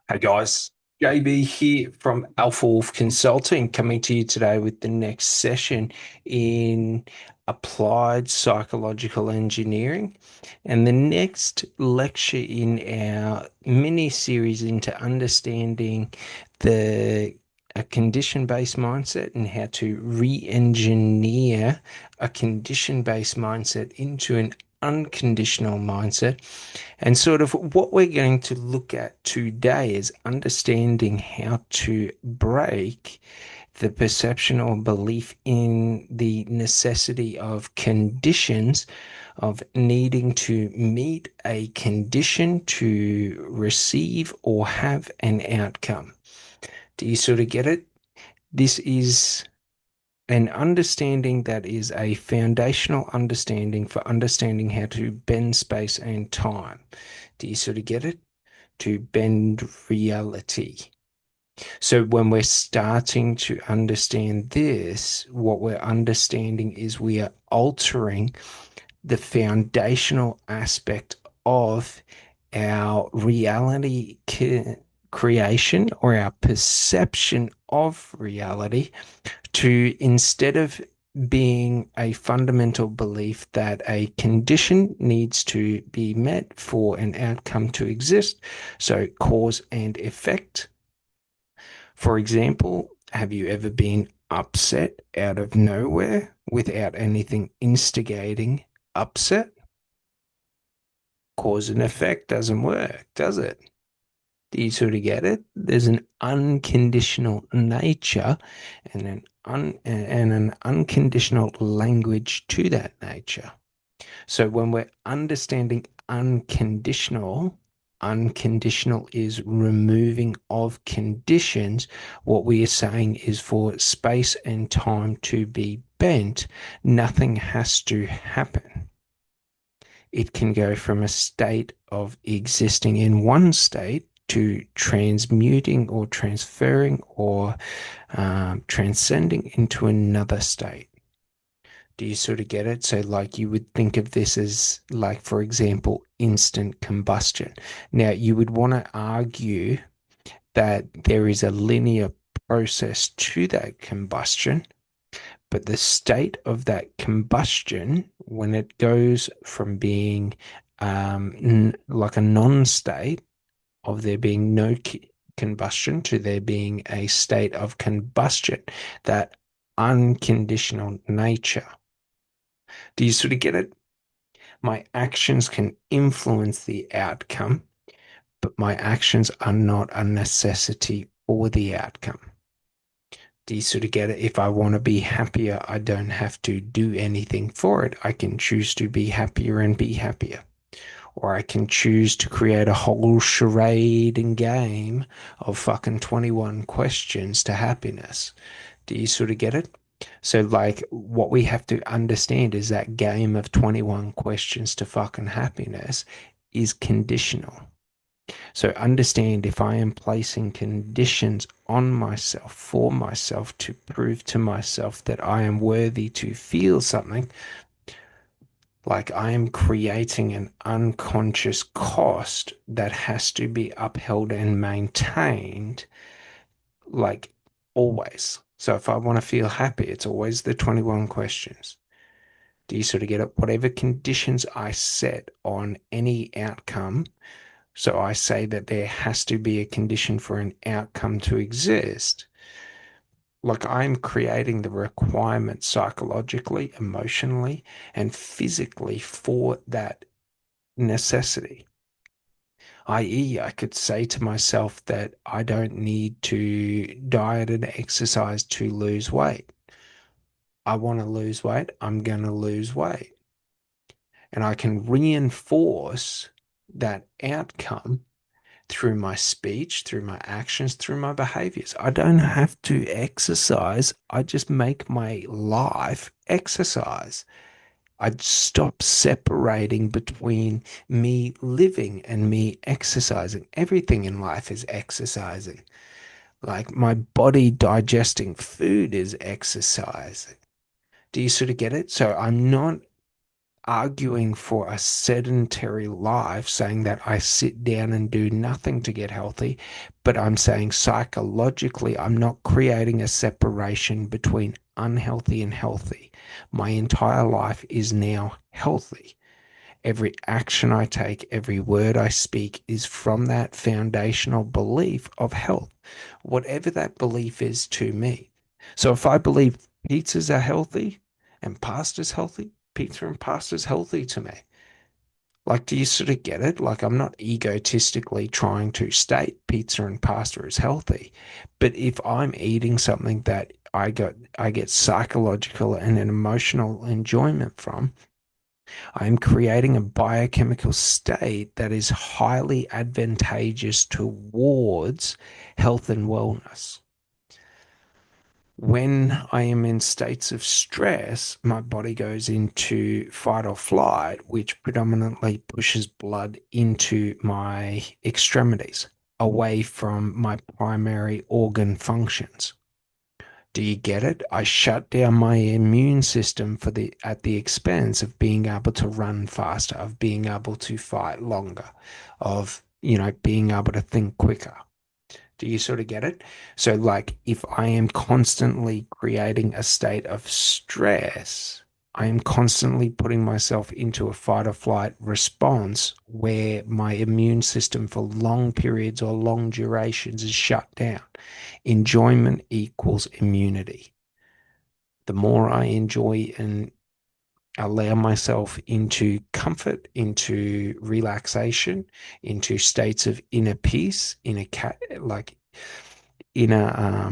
Hey guys, JB here from Alpha Wolf Consulting, coming to you today with the next session in applied psychological engineering and the next lecture in our mini series into understanding the a condition-based mindset and how to re-engineer a condition-based mindset into an unconditional mindset. And sort of what we're going to look at today is understanding how to break the perception or belief in the necessity of conditions, of needing to meet a condition to receive or have an outcome. Do you sort of get it? This is an understanding that is a foundational understanding for understanding how to bend space and time. Do you sort of get it? To bend reality. So when we're starting to understand this, what we're understanding is we are altering the foundational aspect of our reality creation or our perception of reality to instead of being a fundamental belief that a condition needs to be met for an outcome to exist. So, cause and effect. For example, have you ever been upset out of nowhere without anything instigating upset? Cause and effect doesn't work, does it? Do you sort of get it? There's an unconditional nature and an unconditional language to that nature. So when we're understanding unconditional, unconditional is removing of conditions. What we are saying is for space and time to be bent, nothing has to happen. It can go from a state of existing in one state to transmuting or transferring or transcending into another state. Do you sort of get it? So, like, you would think of this as, like, for example, instant combustion. Now, you would want to argue that there is a linear process to that combustion, but the state of that combustion, when it goes from being like a non-state of there being no combustion to there being a state of combustion, that unconditional nature. Do you sort of get it? My actions can influence the outcome, but my actions are not a necessity for the outcome. Do you sort of get it? If I want to be happier, I don't have to do anything for it. I can choose to be happier and be happier. Or I can choose to create a whole charade and game of fucking 21 questions to happiness. Do you sort of get it? So, like, what we have to understand is that game of 21 questions to fucking happiness is conditional. So, understand if I am placing conditions on myself, for myself, to prove to myself that I am worthy to feel something, like I am creating an unconscious cost that has to be upheld and maintained, like always. So if I want to feel happy, it's always the 21 questions. Do you sort of get it? Whatever conditions I set on any outcome, so I say that there has to be a condition for an outcome to exist. Like I'm creating the requirement psychologically, emotionally, and physically for that necessity. I.e., I could say to myself that I don't need to diet and exercise to lose weight. I want to lose weight, I'm going to lose weight. And I can reinforce that outcome through my speech, through my actions, through my behaviors. I don't have to exercise. I just make my life exercise. I'd stop separating between me living and me exercising. Everything in life is exercising. Like my body digesting food is exercising. Do you sort of get it? So arguing for a sedentary life, saying that I sit down and do nothing to get healthy, but I'm saying psychologically, I'm not creating a separation between unhealthy and healthy. My entire life is now healthy. Every action I take, every word I speak is from that foundational belief of health, whatever that belief is to me. So if I believe pizzas are healthy and pasta's healthy, pizza and pasta's healthy to me. Like, do you sort of get it? Like, I'm not egotistically trying to state pizza and pasta is healthy, but if I'm eating something that I get psychological and an emotional enjoyment from, I'm creating a biochemical state that is highly advantageous towards health and wellness. When I am in states of stress, my body goes into fight or flight, which predominantly pushes blood into my extremities, away from my primary organ functions. Do you get it? I shut down my immune system for the at the expense of being able to run faster, of being able to fight longer, of, being able to think quicker. Do you sort of get it? So, like, if I am constantly creating a state of stress, I am constantly putting myself into a fight or flight response where my immune system for long periods or long durations is shut down. Enjoyment equals immunity. The more I enjoy and allow myself into comfort, into relaxation, into states of inner peace, like inner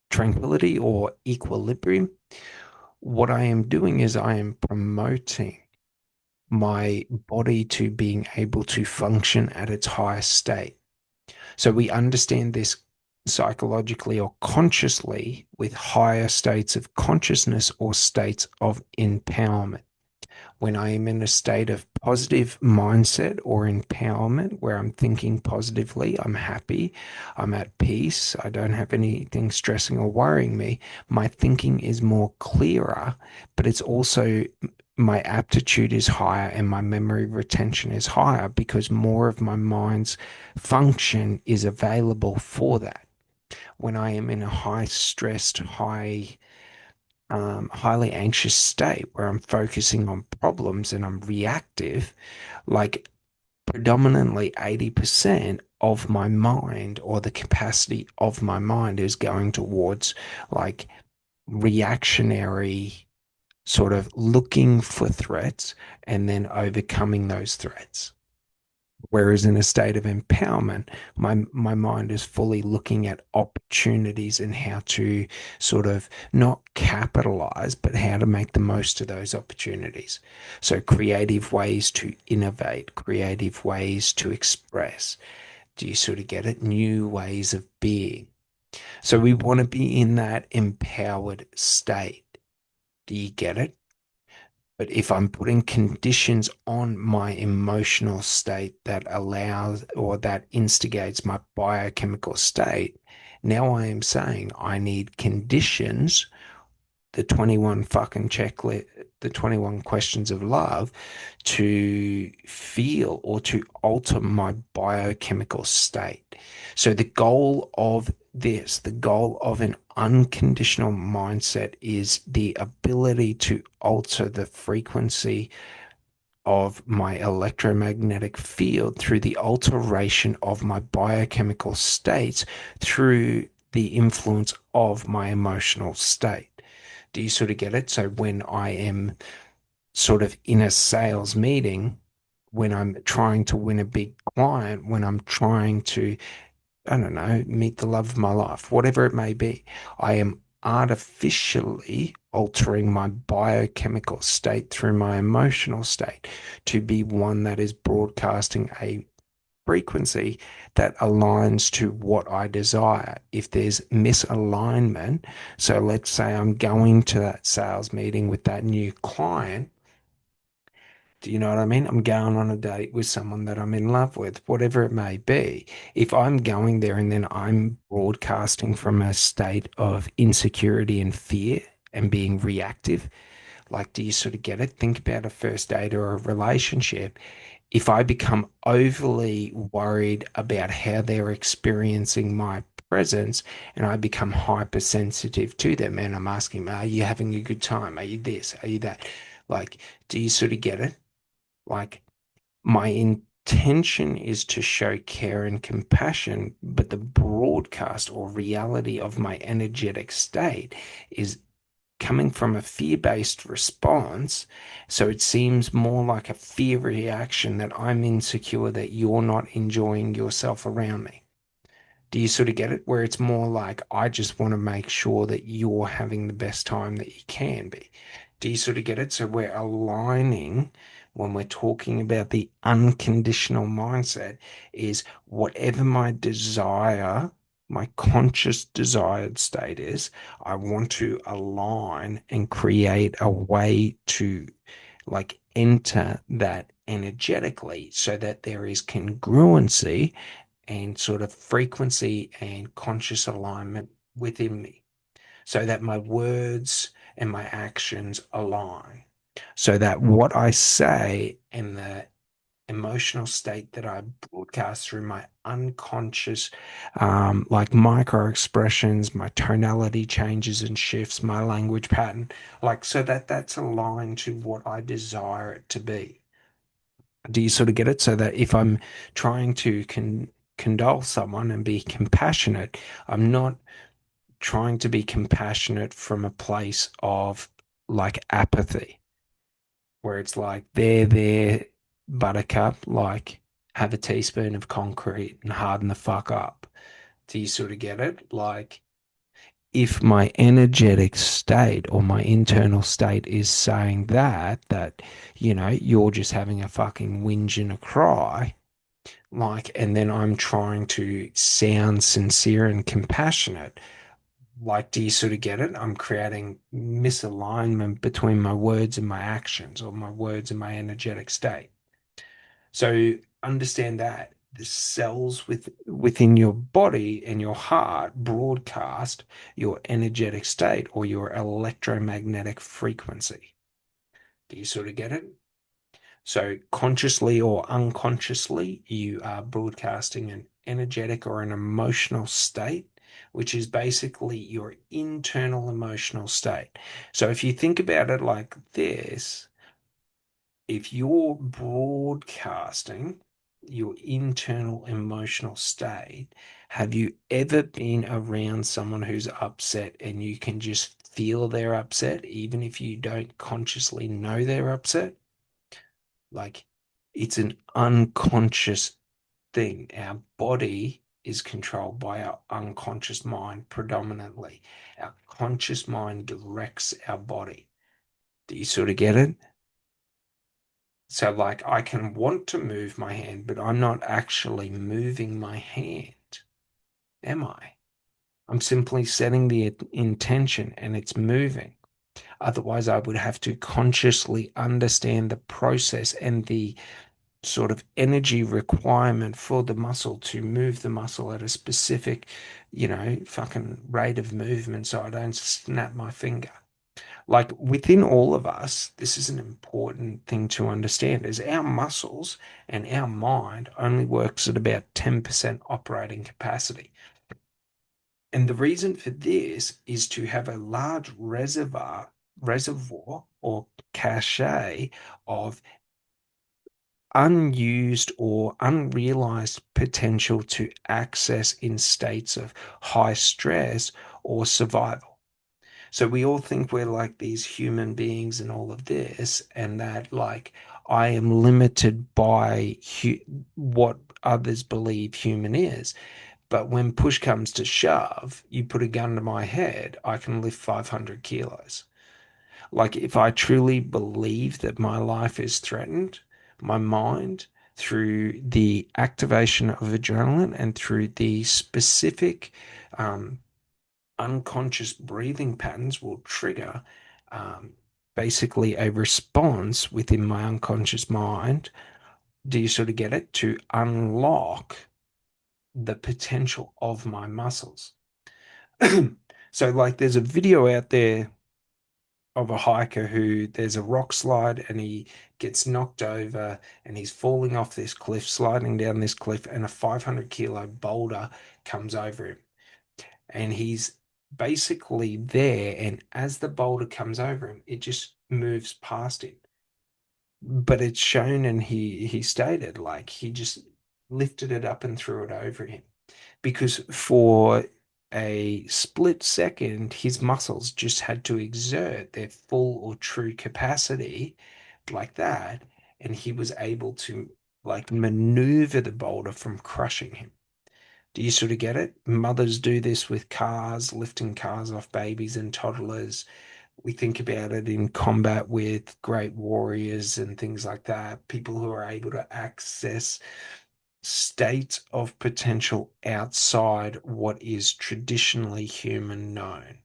tranquility or equilibrium, what I am doing is I am promoting my body to being able to function at its highest state. So we understand this psychologically or consciously with higher states of consciousness or states of empowerment. When I am in a state of positive mindset or empowerment where I'm thinking positively, I'm happy, I'm at peace, I don't have anything stressing or worrying me, my thinking is more clearer, but it's also my aptitude is higher and my memory retention is higher because more of my mind's function is available for that. When I am in a high stressed, highly anxious state where I'm focusing on problems and I'm reactive, like predominantly 80% of my mind or the capacity of my mind is going towards like reactionary sort of looking for threats and then overcoming those threats. Whereas in a state of empowerment, my mind is fully looking at opportunities and how to sort of not capitalize, but how to make the most of those opportunities. So creative ways to innovate, creative ways to express. Do you sort of get it? New ways of being. So we want to be in that empowered state. Do you get it? But if I'm putting conditions on my emotional state that allows or that instigates my biochemical state, now I am saying I need conditions, the 21 fucking checklist, the 21 questions of love to feel or to alter my biochemical state. So the goal of an unconditional mindset is the ability to alter the frequency of my electromagnetic field through the alteration of my biochemical states through the influence of my emotional state. Do you sort of get it? So when I am sort of in a sales meeting, when I'm trying to win a big client, when I'm trying to, I don't know, meet the love of my life, whatever it may be, I am artificially altering my biochemical state through my emotional state to be one that is broadcasting a frequency that aligns to what I desire. If there's misalignment, so let's say I'm going to that sales meeting with that new client. Do you know what I mean? I'm going on a date with someone that I'm in love with, whatever it may be. If I'm going there and then I'm broadcasting from a state of insecurity and fear and being reactive, Like, do you sort of get it? Think about a first date or a relationship. If I become overly worried about how they're experiencing my presence and I become hypersensitive to them and I'm asking, are you having a good time? Are you this? Are you that? Like, do you sort of get it? Like, my intention is to show care and compassion, but the broadcast or reality of my energetic state is coming from a fear-based response. So it seems more like a fear reaction that I'm insecure that you're not enjoying yourself around me. Do you sort of get it? Where it's more like, I just want to make sure that you're having the best time that you can be. Do you sort of get it? So we're aligning when we're talking about the unconditional mindset is whatever my desire, my conscious desired state is, I want to align and create a way to like enter that energetically so that there is congruency and sort of frequency and conscious alignment within me so that my words and my actions align. So that what I say and the emotional state that I broadcast through my unconscious, like micro expressions, my tonality changes and shifts, my language pattern, like so that that's aligned to what I desire it to be. Do you sort of get it? So that if I'm trying to condole someone and be compassionate, I'm not trying to be compassionate from a place of like apathy, where it's like, there, buttercup, like have a teaspoon of concrete and harden the fuck up. Do you sort of get it? Like, if my energetic state or my internal state is saying that, you're just having a fucking whinge and a cry, like, and then I'm trying to sound sincere and compassionate. Like, do you sort of get it? I'm creating misalignment between my words and my actions, or my words and my energetic state. So understand that the cells within your body and your heart broadcast your energetic state or your electromagnetic frequency. Do you sort of get it? So, consciously or unconsciously, you are broadcasting an energetic or an emotional state, which is basically your internal emotional state. So, if you think about it like this, if you're broadcasting your internal emotional state, have you ever been around someone who's upset and you can just feel they're upset, even if you don't consciously know they're upset? Like, it's an unconscious thing. Our body is controlled by our unconscious mind predominantly. Our conscious mind directs our body. Do you sort of get it? So, like, I can want to move my hand, but I'm not actually moving my hand, am I? I'm simply setting the intention and it's moving. Otherwise, I would have to consciously understand the process and the sort of energy requirement for the muscle to move the muscle at a specific, fucking rate of movement so I don't snap my finger. Like within all of us, this is an important thing to understand is our muscles and our mind only works at about 10% operating capacity. And the reason for this is to have a large reservoir or cache of unused or unrealized potential to access in states of high stress or survival. So we all think we're like these human beings and all of this, and that like I am limited by what others believe human is. But when push comes to shove, you put a gun to my head, I can lift 500 kilos. Like, if I truly believe that my life is threatened, my mind, through the activation of adrenaline and through the specific um, unconscious breathing patterns, will trigger um, basically a response within my unconscious mind. Do you sort of get it? To unlock the potential of my muscles. So, like, there's a video out there of a hiker who there's a rock slide and he gets knocked over and he's falling off this cliff, sliding down this cliff, and a 500 kilo boulder comes over him. And he's basically there. And as the boulder comes over him, it just moves past him. But it's shown, and he stated like he just lifted it up and threw it over him because for a split second, his muscles just had to exert their full or true capacity like that, and he was able to like maneuver the boulder from crushing him. Do you sort of get it? Mothers do this with cars, lifting cars off babies and toddlers. We think about it in combat with great warriors and things like that, people who are able to access state of potential outside what is traditionally human known.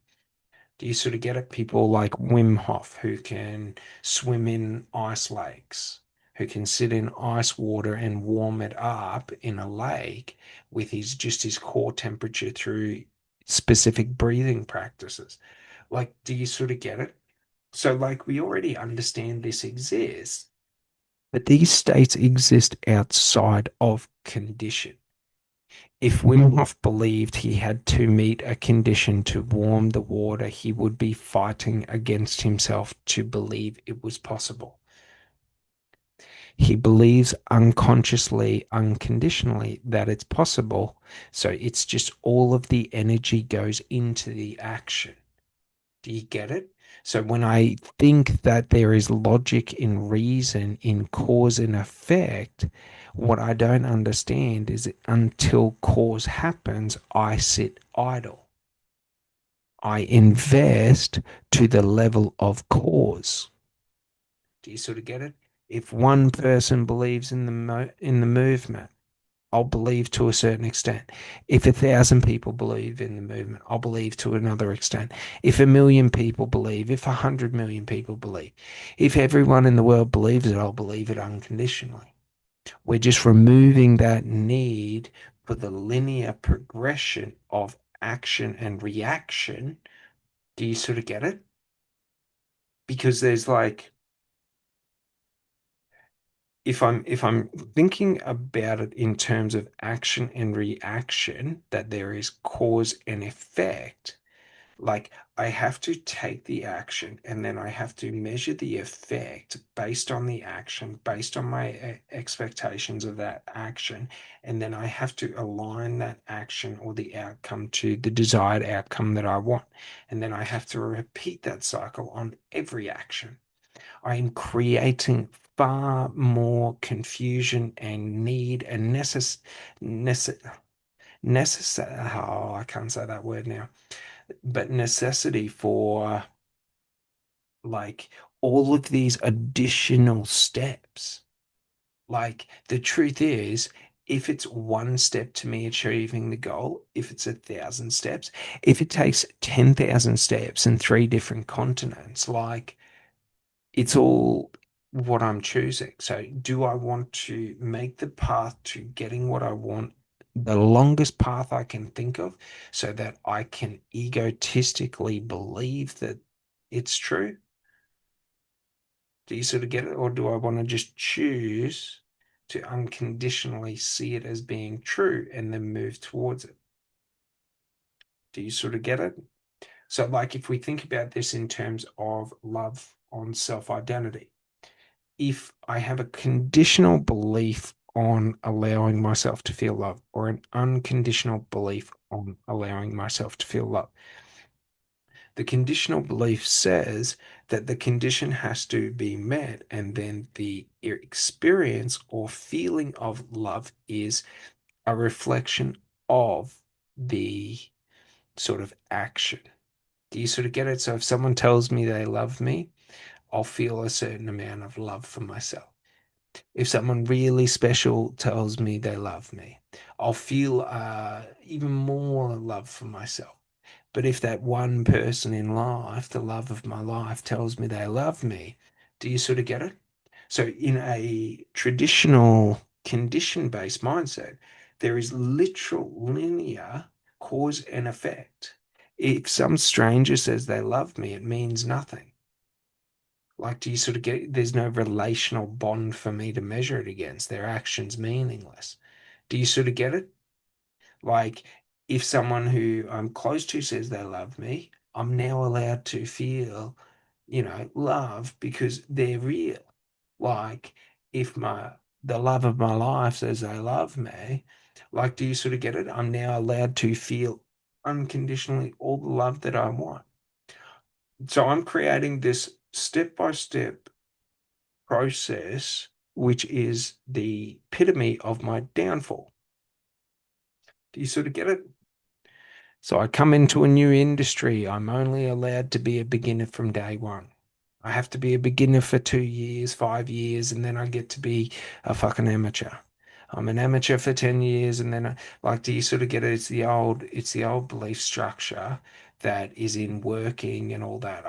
Do you sort of get it? People like Wim Hof who can swim in ice lakes, who can sit in ice water and warm it up in a lake with his core temperature through specific breathing practices. Like, do you sort of get it? So, like, we already understand this exists, but these states exist outside of condition. If Wim Hof believed he had to meet a condition to warm the water, he would be fighting against himself to believe it was possible. He believes unconsciously, unconditionally that it's possible. So it's just all of the energy goes into the action. Do you get it? So when I think that there is logic in reason in cause and effect, what I don't understand is that until cause happens, I sit idle. I invest to the level of cause. Do you sort of get it? If one person believes in in the movement, I'll believe to a certain extent. If 1,000 people believe in the movement, I'll believe to another extent. If 1 million people believe, if 100 million people believe, if everyone in the world believes it, I'll believe it unconditionally. We're just removing that need for the linear progression of action and reaction. Do you sort of get it? Because there's like, if I'm thinking about it in terms of action and reaction, that there is cause and effect, like I have to take the action and then I have to measure the effect based on the action, based on my expectations of that action, and then I have to align that action or the outcome to the desired outcome that I want. And then I have to repeat that cycle on every action. I am creating far more confusion and need and necessary. Oh, I can't say that word now, but necessity for like all of these additional steps. Like the truth is, if it's one step to me achieving the goal, if it's 1,000 steps, if it takes 10,000 steps in three different continents, like it's all what I'm choosing. So, do I want to make the path to getting what I want the longest path I can think of so that I can egotistically believe that it's true? Do you sort of get it? Or do I want to just choose to unconditionally see it as being true and then move towards it? Do you sort of get it? So, like, if we think about this in terms of love on self identity, if I have a conditional belief on allowing myself to feel love or an unconditional belief on allowing myself to feel love, the conditional belief says that the condition has to be met, and then the experience or feeling of love is a reflection of the sort of action. Do you sort of get it? So if someone tells me they love me, I'll feel a certain amount of love for myself. If someone really special tells me they love me, I'll feel even more love for myself. But if that one person in life, the love of my life, tells me they love me, do you sort of get it? So, in a traditional condition based mindset, there is literal linear cause and effect. If some stranger says they love me, it means nothing. Like, do you sort of get, there's no relational bond for me to measure it against. Their actions meaningless. Do you sort of get it? Like, if someone who I'm close to says they love me, I'm now allowed to feel, love because they're real. Like, if the love of my life says they love me, like, do you sort of get it? I'm now allowed to feel unconditionally all the love that I want. So I'm creating this step by step process, which is the epitome of my downfall. Do you sort of get it? So I come into a new industry. I'm only allowed to be a beginner from day one. I have to be a beginner for 2 years, 5 years, and then I get to be a fucking amateur. I'm an amateur for 10 years, and then like, do you sort of get it? It's the old belief structure that is in working and all that.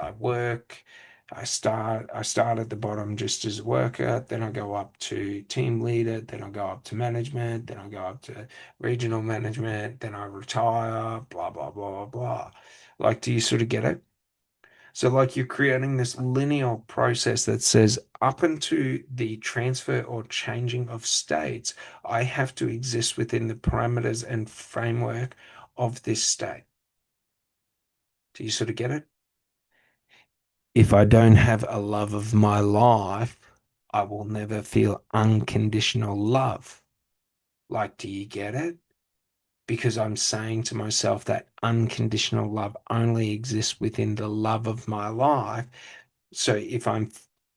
I start at the bottom just as a worker, then I go up to team leader, then I go up to management, then I go up to regional management, then I retire, blah, blah, blah, blah. Like, do you sort of get it? So, like, you're creating this linear process that says, up into the transfer or changing of states, I have to exist within the parameters and framework of this state. Do you sort of get it? If I don't have a love of my life, I will never feel unconditional love. Like, do you get it? Because I'm saying to myself that unconditional love only exists within the love of my life. So if I'm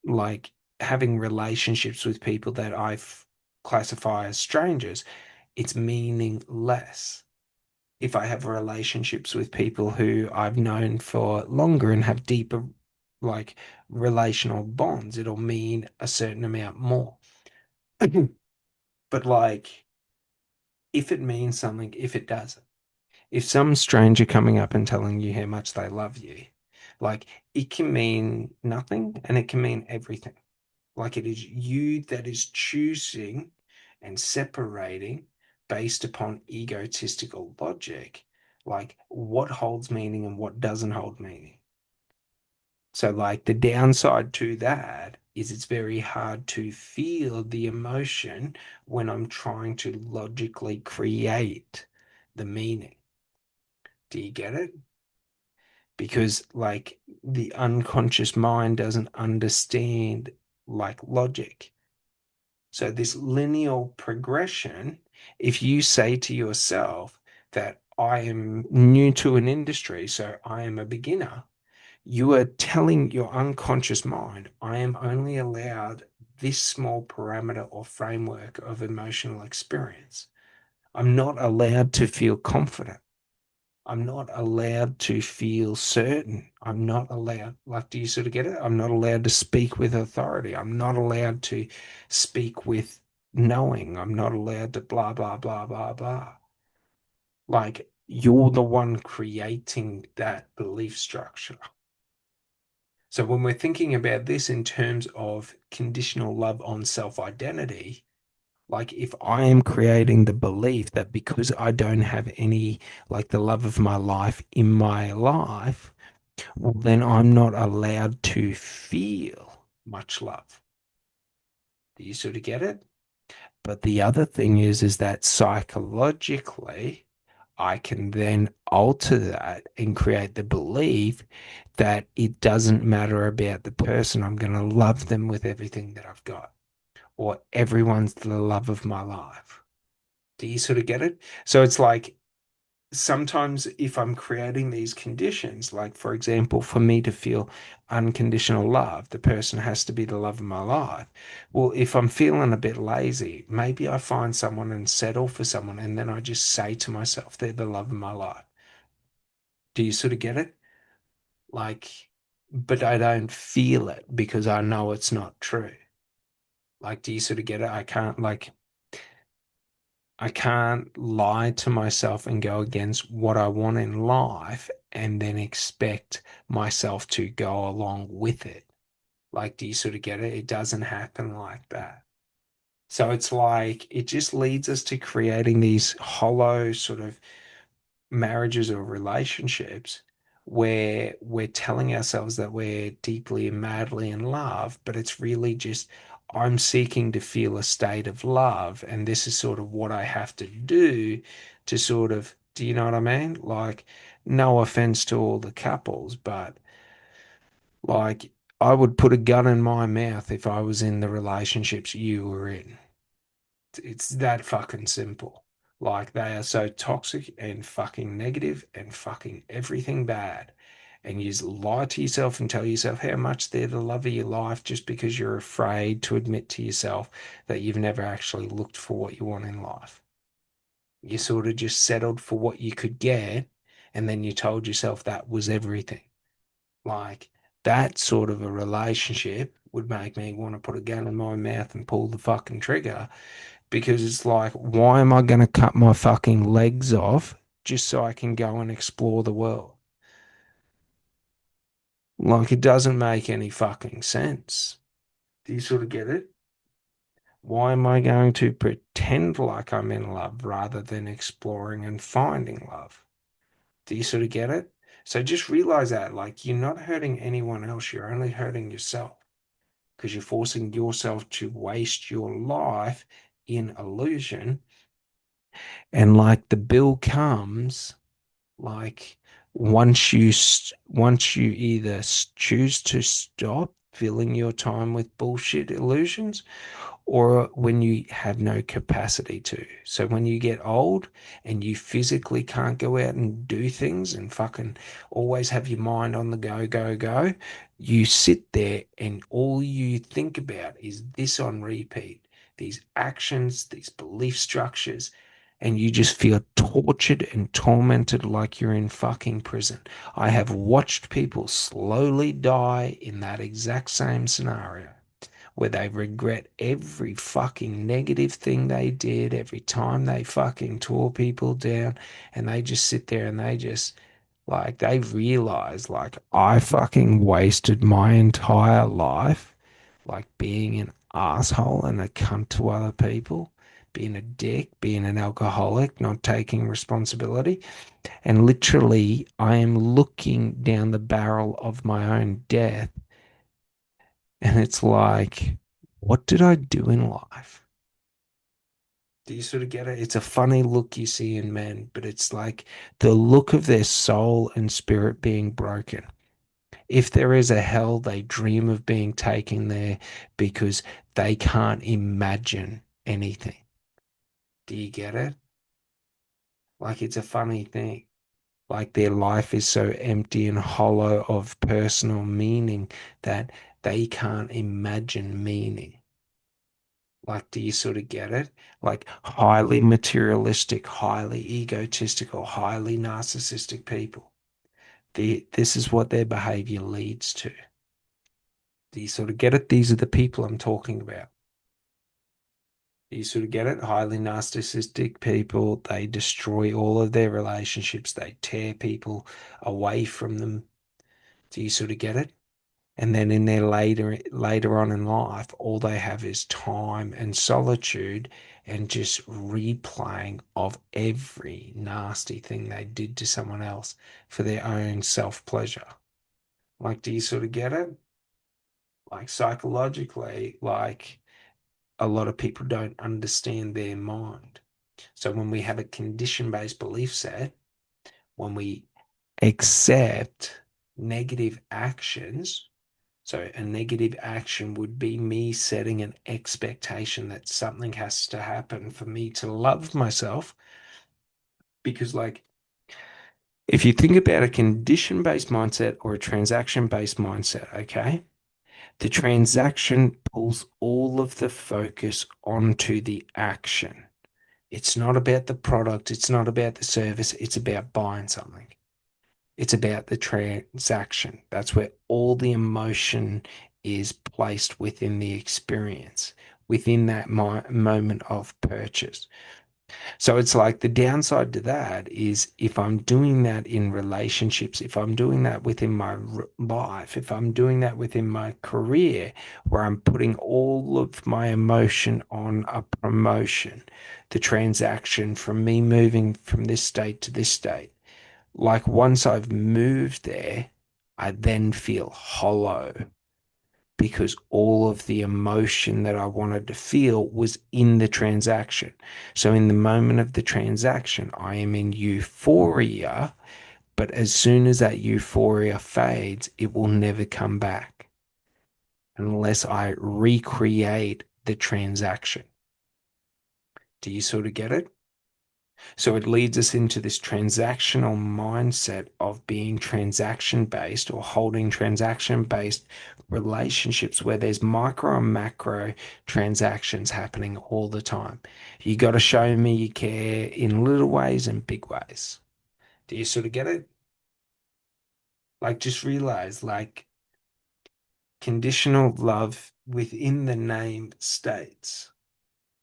like having relationships with people that classify as strangers, it's meaningless. If I have relationships with people who I've known for longer and have deeper, like, relational bonds, it'll mean a certain amount more. But like, if it means something, if it doesn't, if some stranger coming up and telling you how much they love you, like, it can mean nothing and it can mean everything. Like, it is you that is choosing and separating based upon egotistical logic, like what holds meaning and what doesn't hold meaning. So, like, the downside to that is it's very hard to feel the emotion when I'm trying to logically create the meaning. Do you get it? Because, like, the unconscious mind doesn't understand, like, logic. So, this linear progression, if you say to yourself that I am new to an industry, so I am a beginner, you are telling your unconscious mind, I am only allowed this small parameter or framework of emotional experience. I'm not allowed to feel confident. I'm not allowed to feel certain. I'm not allowed, like, do you sort of get it? I'm not allowed to speak with authority. I'm not allowed to speak with knowing. I'm not allowed to blah, blah, blah, blah, blah. Like, you're the one creating that belief structure. So when we're thinking about this in terms of conditional love on self-identity, like, if I am creating the belief that because I don't have any, like, the love of my life in my life, well, then I'm not allowed to feel much love. Do you sort of get it? But the other thing is that psychologically, I can then alter that and create the belief that it doesn't matter about the person. I'm going to love them with everything that I've got, or everyone's the love of my life. Do you sort of get it? So it's like, sometimes if I'm creating these conditions, like, for example, for me to feel unconditional love, the person has to be the love of my life. Well, if I'm feeling a bit lazy, maybe I find someone and settle for someone, and then I just say to myself, they're the love of my life. Do you sort of get it? Like, but I don't feel it because I know it's not true. Like, do you sort of get it? I can't lie to myself and go against what I want in life and then expect myself to go along with it. Like, do you sort of get it? It doesn't happen like that. So it's like, it just leads us to creating these hollow sort of marriages or relationships where we're telling ourselves that we're deeply and madly in love, but it's really just I'm seeking to feel a state of love, and this is sort of what I have to do to sort of, do you know what I mean? Like, no offense to all the couples, but like, I would put a gun in my mouth if I was in the relationships you were in. It's that fucking simple. Like they are so toxic and fucking negative and fucking everything bad. And you just lie to yourself and tell yourself how much they're the love of your life just because you're afraid to admit to yourself that you've never actually looked for what you want in life. You sort of just settled for what you could get, and then you told yourself that was everything. Like that sort of a relationship would make me want to put a gun in my mouth and pull the fucking trigger, because it's like, why am I going to cut my fucking legs off just so I can go and explore the world? Like, it doesn't make any fucking sense. Do you sort of get it? Why am I going to pretend like I'm in love rather than exploring and finding love? Do you sort of get it? So just realize that, like, you're not hurting anyone else, you're only hurting yourself because you're forcing yourself to waste your life in illusion. And like the bill comes, like once you either choose to stop filling your time with bullshit illusions, or when you have no capacity to. So when you get old and you physically can't go out and do things and fucking always have your mind on the go, go, go, you sit there and all you think about is this on repeat, these actions, these belief structures, and you just feel tortured and tormented like you're in fucking prison. I have watched people slowly die in that exact same scenario where they regret every fucking negative thing they did, every time they fucking tore people down, and they just sit there and they just like they realize like I fucking wasted my entire life like being an asshole and a cunt to other people, being a dick, being an alcoholic, not taking responsibility. And literally, I am looking down the barrel of my own death. And it's like, what did I do in life? Do you sort of get it? It's a funny look you see in men, but it's like the look of their soul and spirit being broken. If there is a hell, they dream of being taken there because they can't imagine anything. Do you get it? Like it's a funny thing. Like their life is so empty and hollow of personal meaning that they can't imagine meaning. Like, do you sort of get it? Like, highly materialistic, highly egotistical, highly narcissistic people. This is what their behavior leads to. Do you sort of get it? These are the people I'm talking about. Do you sort of get it? Highly narcissistic people, they destroy all of their relationships, they tear people away from them. Do you sort of get it? And then in their later on in life, all they have is time and solitude and just replaying of every nasty thing they did to someone else for their own self-pleasure. Like, do you sort of get it? Like psychologically, like a lot of people don't understand their mind. So when we have a condition-based belief set, when we accept negative actions. So a negative action would be me setting an expectation that something has to happen for me to love myself. Because, like, if you think about a condition based mindset or a transaction based mindset, okay, the transaction pulls all of the focus onto the action. It's not about the product, it's not about the service, it's about buying something. It's about the transaction. That's where all the emotion is placed within the experience, within that moment of purchase. So it's like the downside to that is if I'm doing that in relationships, if I'm doing that within my life, if I'm doing that within my career, where I'm putting all of my emotion on a promotion, the transaction from me moving from this state to this state, Like once I've moved there, I then feel hollow because all of the emotion that I wanted to feel was in the transaction. So in the moment of the transaction, I am in euphoria, but as soon as that euphoria fades, it will never come back unless I recreate the transaction. Do you sort of get it? So it leads us into this transactional mindset of being transaction based or holding transaction based relationships where there's micro and macro transactions happening all the time. You got to show me you care in little ways and big ways. Do you sort of get it? Like, just realize, like, conditional love within the name states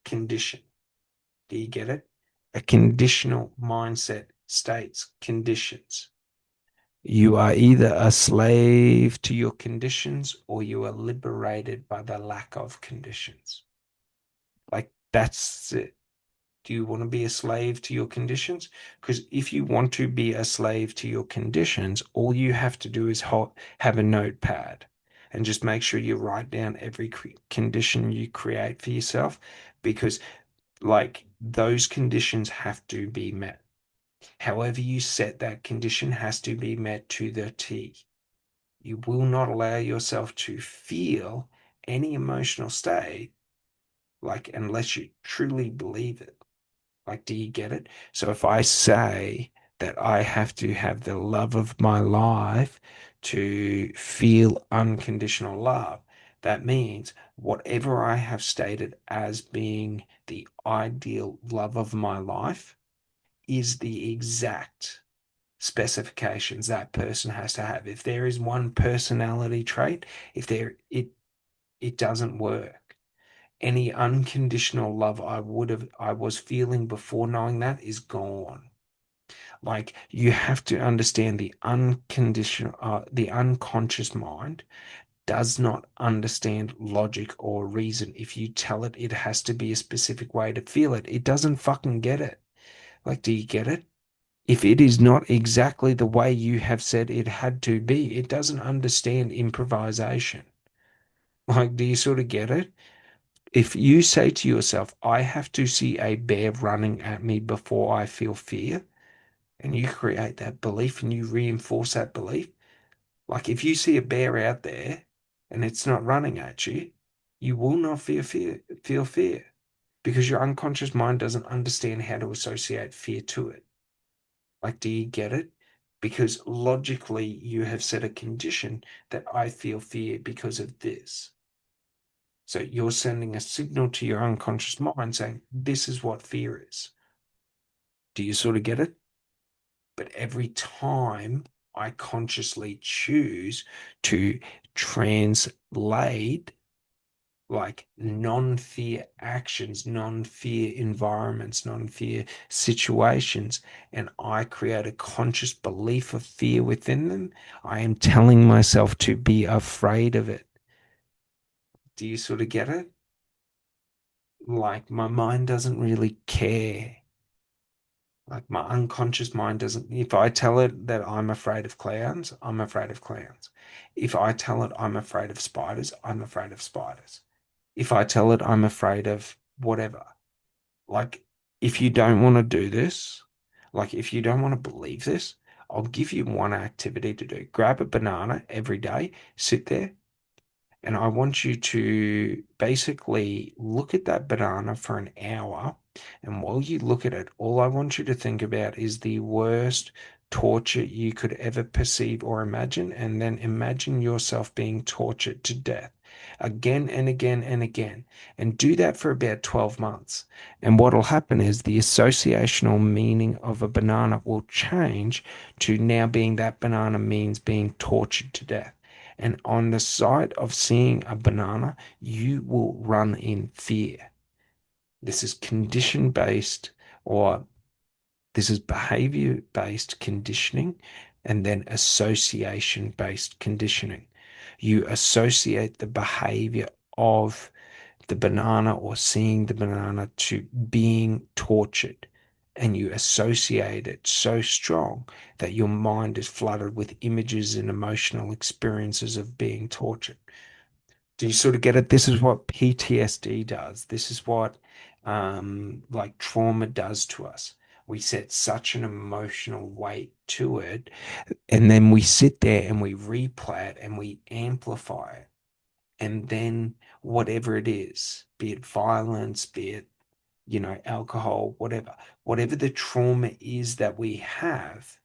condition. Do you get it? A conditional mindset states conditions. You are either a slave to your conditions or you are liberated by the lack of conditions. Like, that's it. Do you want to be a slave to your conditions? Because if you want to be a slave to your conditions, all you have to do is have a notepad and just make sure you write down every condition you create for yourself because, like, those conditions have to be met. However, you set that condition has to be met to the T. You will not allow yourself to feel any emotional state, like, unless you truly believe it. Like, do you get it? So if I say that I have to have the love of my life to feel unconditional love, that means whatever I have stated as being the ideal love of my life is the exact specifications that person has to have. If there is one personality trait, if there it doesn't work. Any unconditional love I was feeling before knowing that is gone. Like, you have to understand the unconscious mind does not understand logic or reason. If you tell it it has to be a specific way to feel it, it doesn't fucking get it. Like, do you get it? If it is not exactly the way you have said it had to be, it doesn't understand improvisation. Like, do you sort of get it? If you say to yourself, I have to see a bear running at me before I feel fear, and you create that belief and you reinforce that belief, like if you see a bear out there and it's not running at you, you will not feel fear because your unconscious mind doesn't understand how to associate fear to it. Like, do you get it? Because logically, you have set a condition that I feel fear because of this. So you're sending a signal to your unconscious mind saying, this is what fear is. Do you sort of get it? But every time I consciously choose to translate like non-fear actions, non-fear environments, non-fear situations, and I create a conscious belief of fear within them, I am telling myself to be afraid of it. Do you sort of get it? Like, my mind doesn't really care. Like, my unconscious mind doesn't, if I tell it that I'm afraid of clowns, I'm afraid of clowns. If I tell it I'm afraid of spiders, I'm afraid of spiders. If I tell it I'm afraid of whatever, like, if you don't want to do this, like, if you don't want to believe this, I'll give you one activity to do. Grab a banana every day, sit there, and I want you to basically look at that banana for an hour. And while you look at it, all I want you to think about is the worst torture you could ever perceive or imagine. And then imagine yourself being tortured to death again and again and again. And do that for about 12 months. And what will happen is the associational meaning of a banana will change to now being that banana means being tortured to death. And on the sight of seeing a banana, you will run in fear. This is condition based, or this is behavior based conditioning, and then association based conditioning. You associate the behavior of the banana or seeing the banana to being tortured. and you associate it so strong that your mind is flooded with images and emotional experiences of being tortured. Do you sort of get it? This is what PTSD does. This is what like trauma does to us. We set such an emotional weight to it, and then we sit there and we replay it and we amplify it. And then whatever it is, be it violence, be it, alcohol, whatever the trauma is that we have,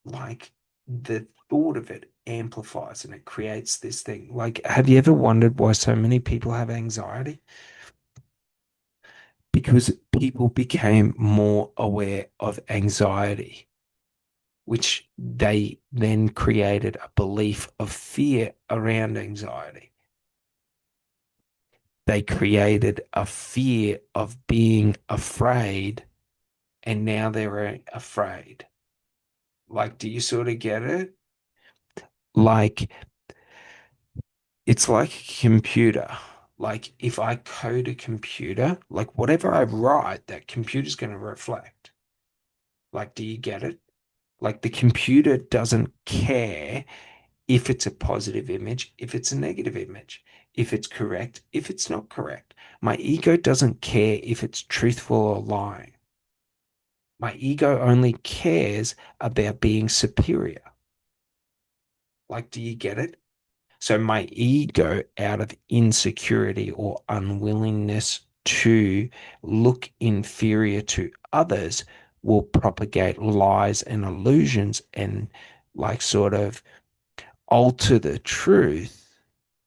like the thought of it amplifies and it creates this thing. Like, have you ever wondered why so many people have anxiety? Because people became more aware of anxiety, which they then created a belief of fear around anxiety. They created a fear of being afraid, and now they're afraid. Like, do you sort of get it? Like, it's like a computer. Like, if I code a computer, like whatever I write, that computer's going to reflect. Like, do you get it? Like, the computer doesn't care if it's a positive image, if it's a negative image, if it's correct, if it's not correct. My ego doesn't care if it's truthful or lying. My ego only cares about being superior. Like, do you get it? So my ego, out of insecurity or unwillingness to look inferior to others, will propagate lies and illusions and like sort of alter the truth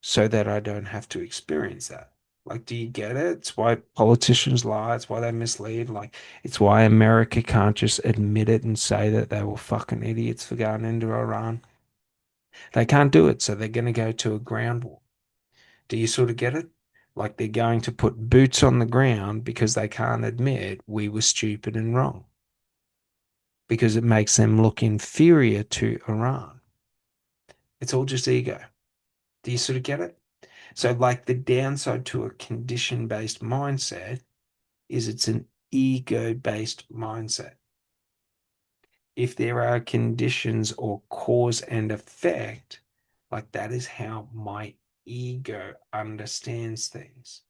so that I don't have to experience that. Like, do you get it? It's why politicians lie. It's why they mislead. Like, it's why America can't just admit it and say that they were fucking idiots for going into Iran. They can't do it, so they're going to go to a ground war. Do you sort of get it? Like, they're going to put boots on the ground because they can't admit we were stupid and wrong, because it makes them look inferior to Iran. It's all just ego. Do you sort of get it? So, like, the downside to a condition based mindset is it's an ego based mindset. If there are conditions or cause and effect, like, that is how my ego understands things,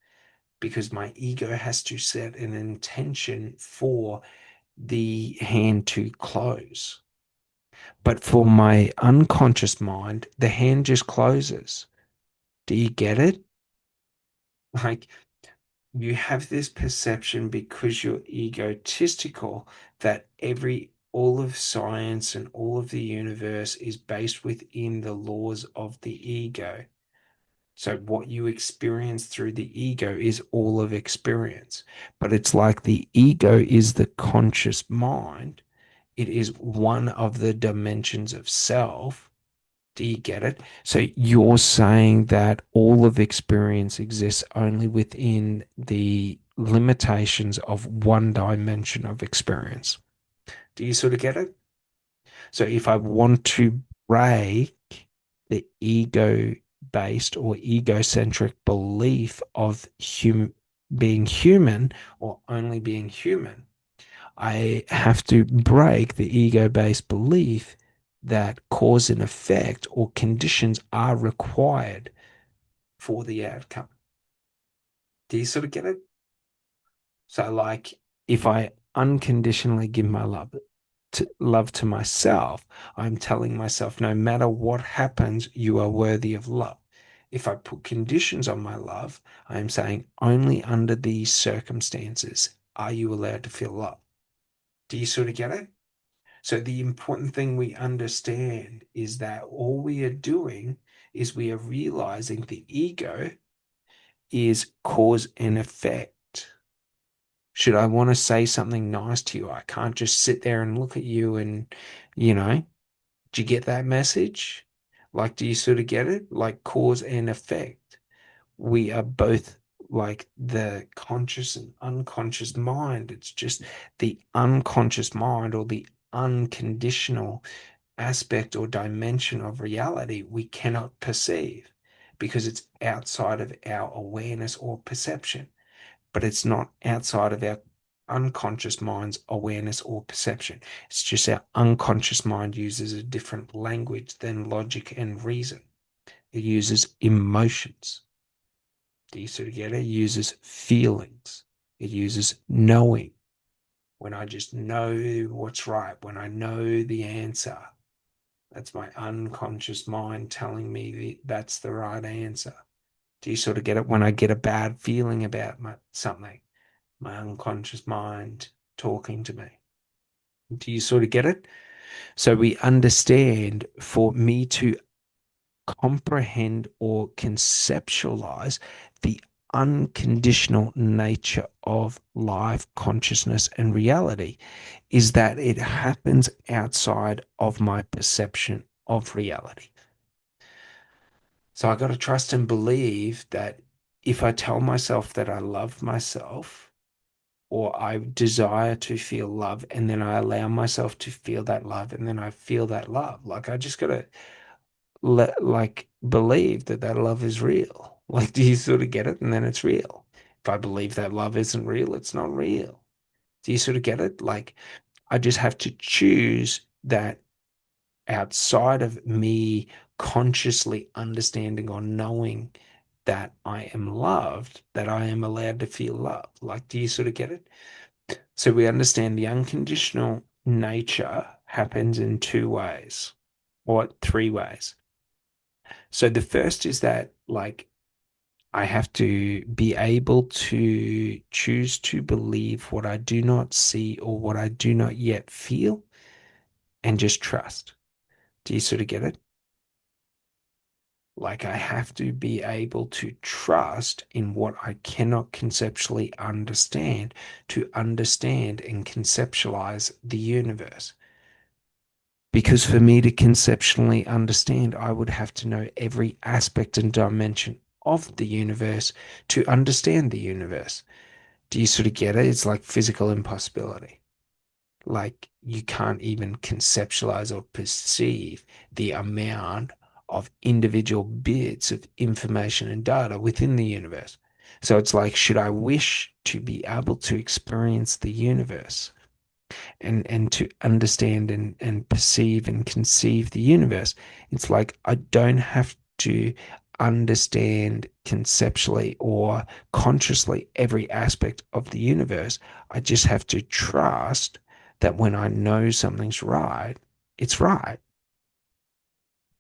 because my ego has to set an intention for the hand to close. But for my unconscious mind, the hand just closes. Do you get it? Like, you have this perception because you're egotistical that all of science and all of the universe is based within the laws of the ego. So what you experience through the ego is all of experience. But it's like the ego is the conscious mind. It is one of the dimensions of self. Do you get it? So you're saying that all of experience exists only within the limitations of one dimension of experience. Do you sort of get it? So if I want to break the ego based or egocentric belief of being human or only being human, I have to break the ego based belief that cause and effect or conditions are required for the outcome. Do you sort of get it? So, like, if I unconditionally give my love to myself, I'm telling myself, no matter what happens, you are worthy of love. If I put conditions on my love, I am saying only under these circumstances are you allowed to feel love. Do you sort of get it? So the important thing we understand is that all we are doing is we are realizing the ego is cause and effect. Should I want to say something nice to you, I can't just sit there and look at you and, you know, do you get that message? Like, do you sort of get it? Like, cause and effect. We are both like the conscious and unconscious mind. It's just the unconscious mind or the unconditional aspect or dimension of reality we cannot perceive because it's outside of our awareness or perception, but it's not outside of our unconscious mind's awareness or perception. It's just our unconscious mind uses a different language than logic and reason. It uses emotions. Do you sort of get it? It uses feelings. It uses knowing. When I just know what's right, when I know the answer, that's my unconscious mind telling me that's the right answer. Do you sort of get it? When I get a bad feeling about something, my unconscious mind talking to me. Do you sort of get it? So we understand for me to comprehend or conceptualize the unconditional nature of life, consciousness, and reality is that it happens outside of my perception of reality. So I got to trust and believe that if I tell myself that I love myself, or I desire to feel love, and then I allow myself to feel that love, and then I feel that love. Like I just gotta like believe that that love is real. Like, do you sort of get it? And then it's real. If I believe that love isn't real, it's not real. Do you sort of get it? Like, I just have to choose that outside of me consciously understanding or knowing that I am loved, that I am allowed to feel love. Like, do you sort of get it? So we understand the unconditional nature happens in two ways or three ways. So the first is that, like, I have to be able to choose to believe what I do not see or what I do not yet feel and just trust. Do you sort of get it? Like, I have to be able to trust in what I cannot conceptually understand to understand and conceptualize the universe. Because for me to conceptually understand, I would have to know every aspect and dimension of the universe to understand the universe. Do you sort of get it? It's like physical impossibility. Like you can't even conceptualize or perceive the amount of individual bits of information and data within the universe. So it's like, should I wish to be able to experience the universe? And to understand and perceive and conceive the universe. It's like I don't have to understand conceptually or consciously every aspect of the universe. I just have to trust that when I know something's right, it's right.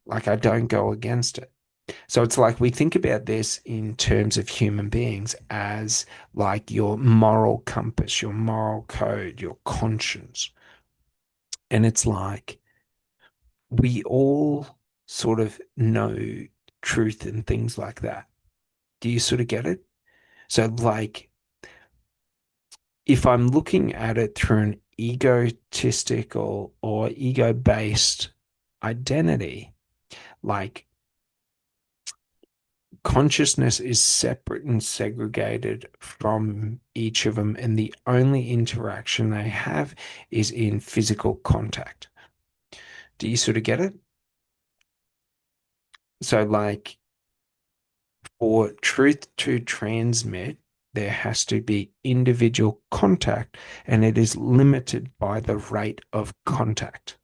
Like I don't go against it. So it's like we think about this in terms of human beings as like your moral compass, your moral code, your conscience. And it's like we all sort of know truth and things like that. Do you sort of get it? So, like, if I'm looking at it through an egotistical or ego based identity, like consciousness is separate and segregated from each of them, and the only interaction they have is in physical contact. Do you sort of get it? So, like, for truth to transmit, there has to be individual contact, and it is limited by the rate of contact.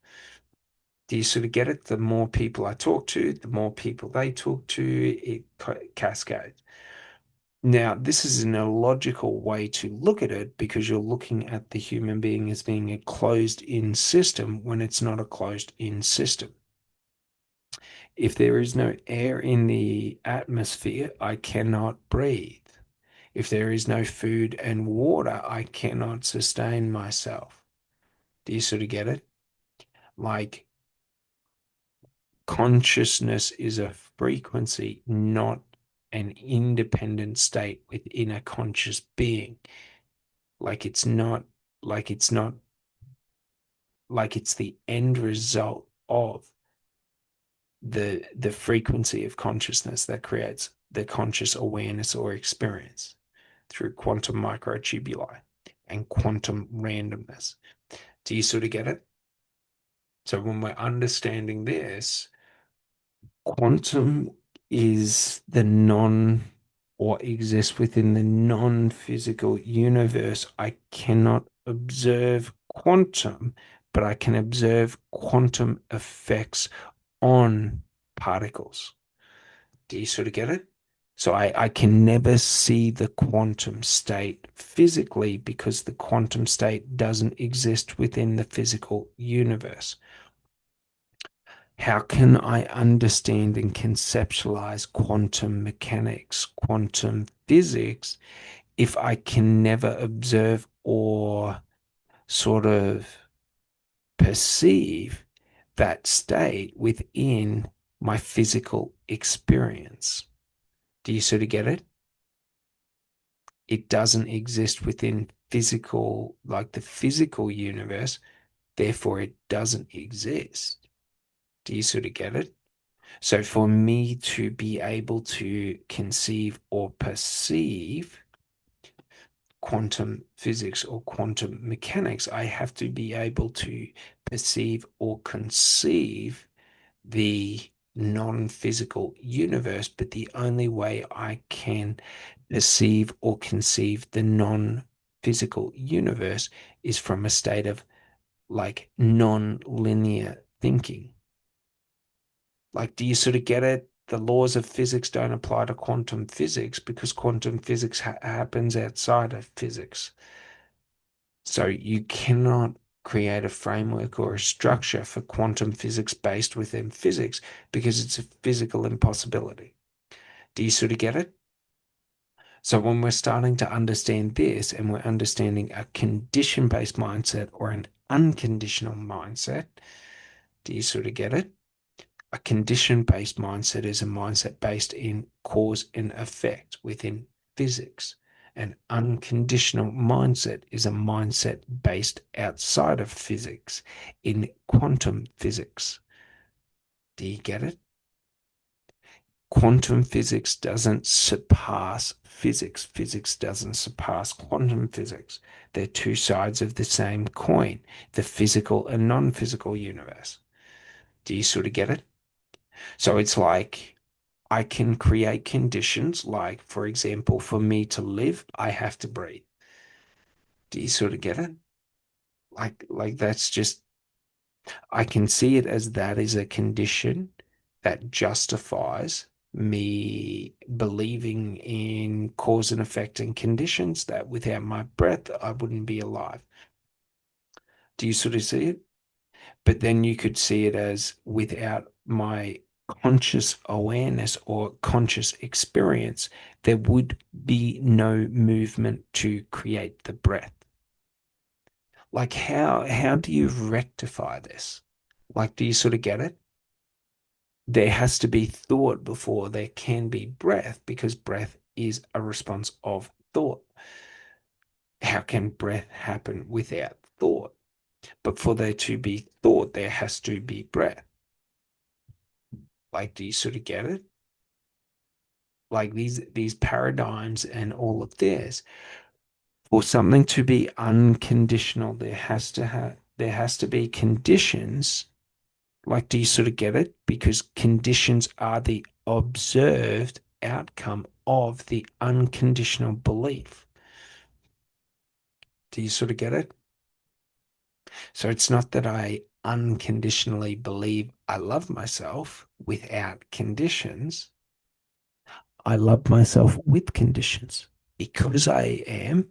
Do you sort of get it? The more people I talk to, the more people they talk to, it cascades. Now, this is an illogical way to look at it because you're looking at the human being as being a closed in system when it's not a closed in system. If there is no air in the atmosphere, I cannot breathe. If there is no food and water, I cannot sustain myself. Do you sort of get it? Like consciousness is a frequency, not an independent state within a conscious being. Like it's not, like it's not, like it's the end result of the frequency of consciousness that creates the conscious awareness or experience through quantum microtubuli and quantum randomness. Do you sort of get it? So when we're understanding this, quantum is the non or exist within the non-physical universe. I cannot observe quantum, but I can observe quantum effects on particles. Do you sort of get it? So I can never see the quantum state physically because the quantum state doesn't exist within the physical universe. How can I understand and conceptualize quantum mechanics, quantum physics, if I can never observe or sort of perceive that state within my physical experience? Do you sort of get it? It doesn't exist within physical, like the physical universe, therefore it doesn't exist. Do you sort of get it? So for me to be able to conceive or perceive quantum physics or quantum mechanics, I have to be able to perceive or conceive the non-physical universe. But the only way I can perceive or conceive the non-physical universe is from a state of like non-linear thinking. Like, do you sort of get it? The laws of physics don't apply to quantum physics because quantum physics happens outside of physics. So you cannot create a framework or a structure for quantum physics based within physics because it's a physical impossibility. Do you sort of get it? So when we're starting to understand this and we're understanding a condition-based mindset or an unconditional mindset, do you sort of get it? A condition-based mindset is a mindset based in cause and effect within physics. An unconditional mindset is a mindset based outside of physics in quantum physics. Do you get it? Quantum physics doesn't surpass physics. Physics doesn't surpass quantum physics. They're two sides of the same coin, the physical and non-physical universe. Do you sort of get it? So it's like I can create conditions like, for example, for me to live, I have to breathe. Do you sort of get it? Like that's just, I can see it as that is a condition that justifies me believing in cause and effect and conditions that without my breath, I wouldn't be alive. Do you sort of see it? But then you could see it as without my conscious awareness or conscious experience, there would be no movement to create the breath. Like how do you rectify this? Like, do you sort of get it? There has to be thought before there can be breath because breath is a response of thought. How can breath happen without thought? But for there to be thought, there has to be breath. Like, do you sort of get it? Like these paradigms and all of this. For something to be unconditional, there has to be conditions. Like, do you sort of get it? Because conditions are the observed outcome of the unconditional belief. Do you sort of get it? So it's not that I unconditionally believe I love myself without conditions. I love myself with conditions because I am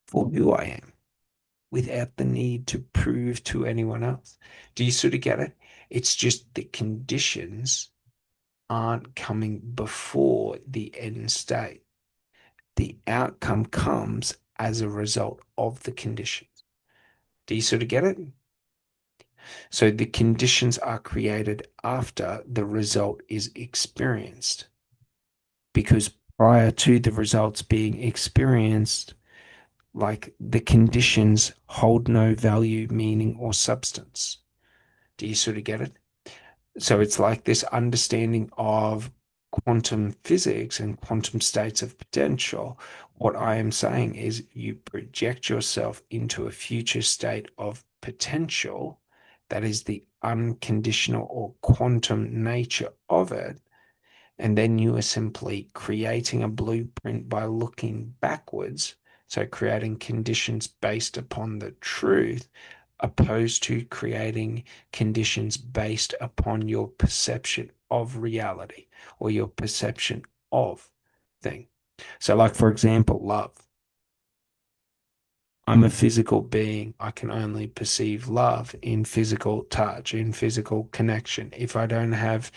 for who I am without the need to prove to anyone else. Do you sort of get it? It's just the conditions aren't coming before the end state. The outcome comes as a result of the conditions. Do you sort of get it? So the conditions are created after the result is experienced because prior to the results being experienced, like the conditions hold no value, meaning, or substance. Do you sort of get it? So it's like this understanding of quantum physics and quantum states of potential. What I am saying is you project yourself into a future state of potential that is the unconditional or quantum nature of it. And then you are simply creating a blueprint by looking backwards. So creating conditions based upon the truth, opposed to creating conditions based upon your perception of reality or your perception of thing. So, like for example, love. I'm a physical being. I can only perceive love in physical touch, in physical connection. If I don't have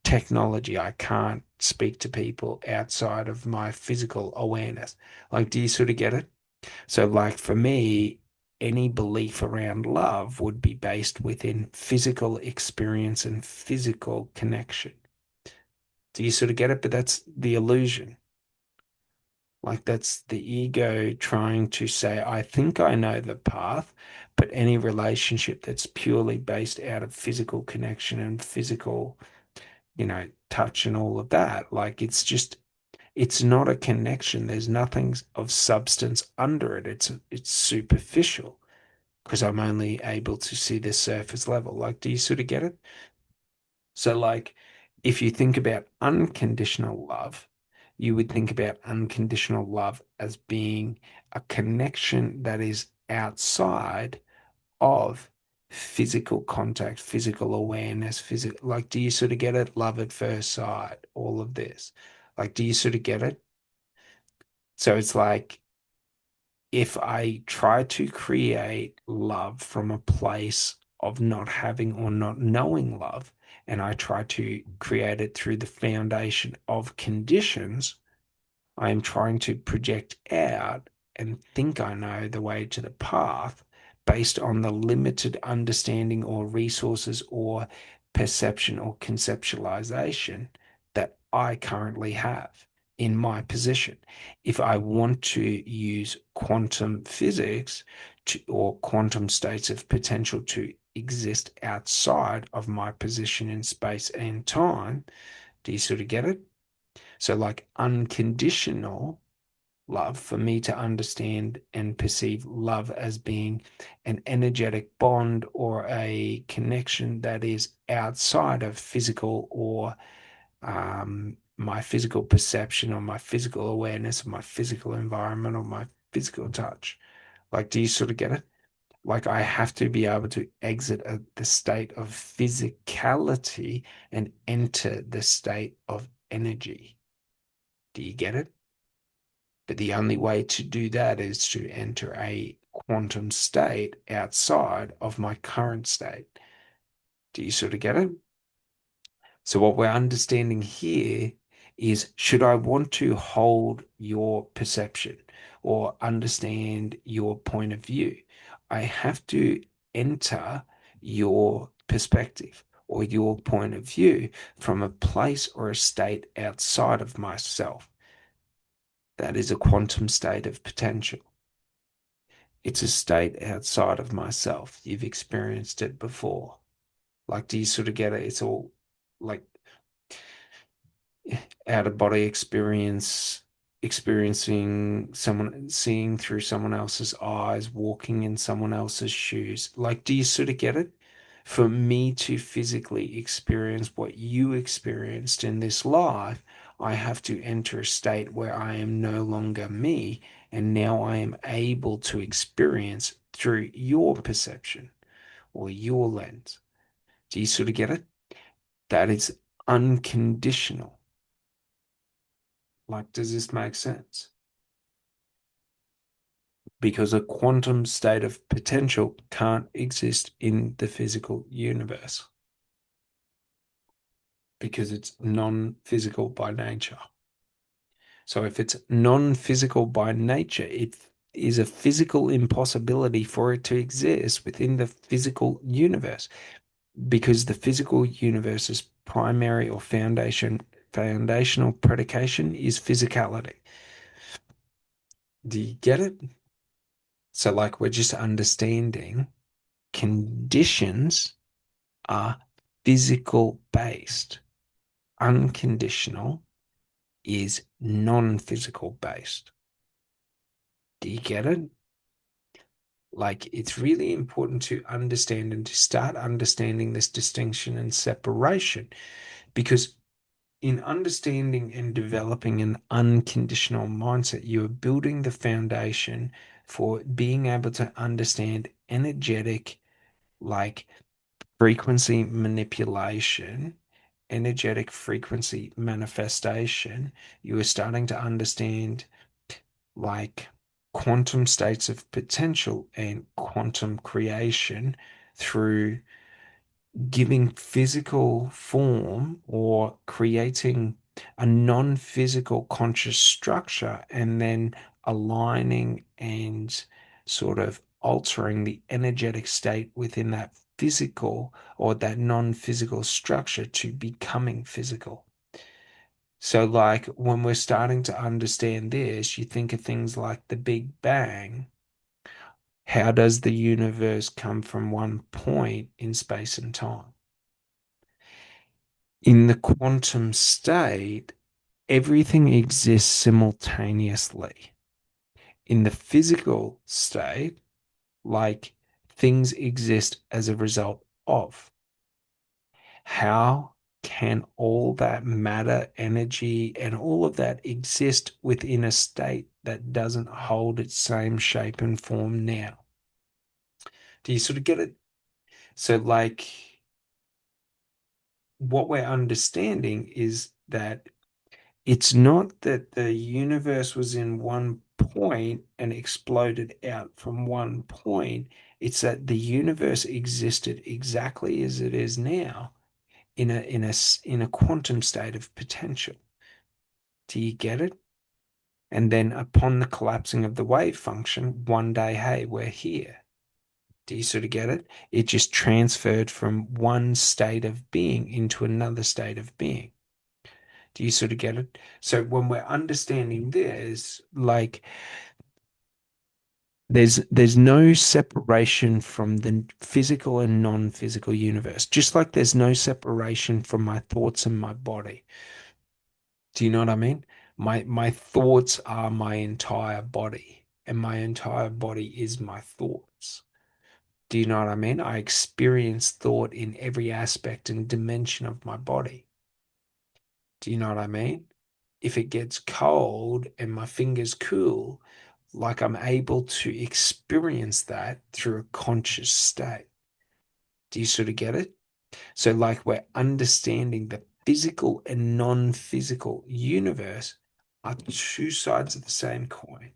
technology, I can't speak to people outside of my physical awareness. Like, do you sort of get it? So, like, for me, any belief around love would be based within physical experience and physical connection. Do you sort of get it? But that's the illusion. Like, that's the ego trying to say, I think I know the path, but any relationship that's purely based out of physical connection and physical, touch and all of that, like, it's not a connection. There's nothing of substance under it. It's superficial because I'm only able to see the surface level. Like, do you sort of get it? So, like, if you think about unconditional love, you would think about unconditional love as being a connection that is outside of physical contact, physical awareness, physical, like, do you sort of get it? Love at first sight, all of this. Like, do you sort of get it? So it's like if I try to create love from a place of not having or not knowing love, and I try to create it through the foundation of conditions, I am trying to project out and think I know the way to the path based on the limited understanding or resources or perception or conceptualization that I currently have in my position. If I want to use quantum physics or quantum states of potential to exist outside of my position in space and time, do you sort of get it? So, like unconditional love, for me to understand and perceive love as being an energetic bond or a connection that is outside of physical or my physical perception or my physical awareness or my physical environment or my physical touch. Like, do you sort of get it? Like, I have to be able to exit the state of physicality and enter the state of energy. Do you get it? But the only way to do that is to enter a quantum state outside of my current state. Do you sort of get it? So, what we're understanding here is should I want to hold your perception or understand your point of view, I have to enter your perspective or your point of view from a place or a state outside of myself. That is a quantum state of potential. It's a state outside of myself. You've experienced it before. Like, do you sort of get it? It's all like out of body experience, experiencing someone, seeing through someone else's eyes, walking in someone else's shoes. Like, do you sort of get it? For me to physically experience what you experienced in this life, I have to enter a state where I am no longer me, and now I am able to experience through your perception or your lens. Do you sort of get it? That is unconditional. Like, does this make sense? Because a quantum state of potential can't exist in the physical universe because it's non-physical by nature. So if it's non-physical by nature, it is a physical impossibility for it to exist within the physical universe because the physical universe's primary or foundational predication is physicality. Do you get it? So like we're just understanding conditions are physical based. Unconditional is non-physical based. Do you get it? Like, it's really important to understand and to start understanding this distinction and separation because In understanding and developing an unconditional mindset, you are building the foundation for being able to understand energetic, like frequency manipulation, energetic frequency manifestation. You are starting to understand like quantum states of potential and quantum creation through giving physical form or creating a non-physical conscious structure and then aligning and sort of altering the energetic state within that physical or that non-physical structure to becoming physical. So, like when we're starting to understand this, you think of things like the Big Bang. How does the universe come from one point in space and time? In the quantum state, everything exists simultaneously. In the physical state, like things exist as a result of. How can all that matter, energy, and all of that exist within a state that doesn't hold its same shape and form now? Do you sort of get it? So, like, what we're understanding is that it's not that the universe was in one point and exploded out from one point. It's that the universe existed exactly as it is now in a quantum state of potential. Do you get it? And then upon the collapsing of the wave function, one day, hey, we're here. Do you sort of get it? It just transferred from one state of being into another state of being. Do you sort of get it? So when we're understanding this, like there's no separation from the physical and non-physical universe, just like there's no separation from my thoughts and my body. Do you know what I mean? My thoughts are my entire body, and my entire body is my thoughts. Do you know what I mean? I experience thought in every aspect and dimension of my body. Do you know what I mean? If it gets cold and my fingers cool, like I'm able to experience that through a conscious state. Do you sort of get it? So, like, we're understanding the physical and non physical universe are two sides of the same coin.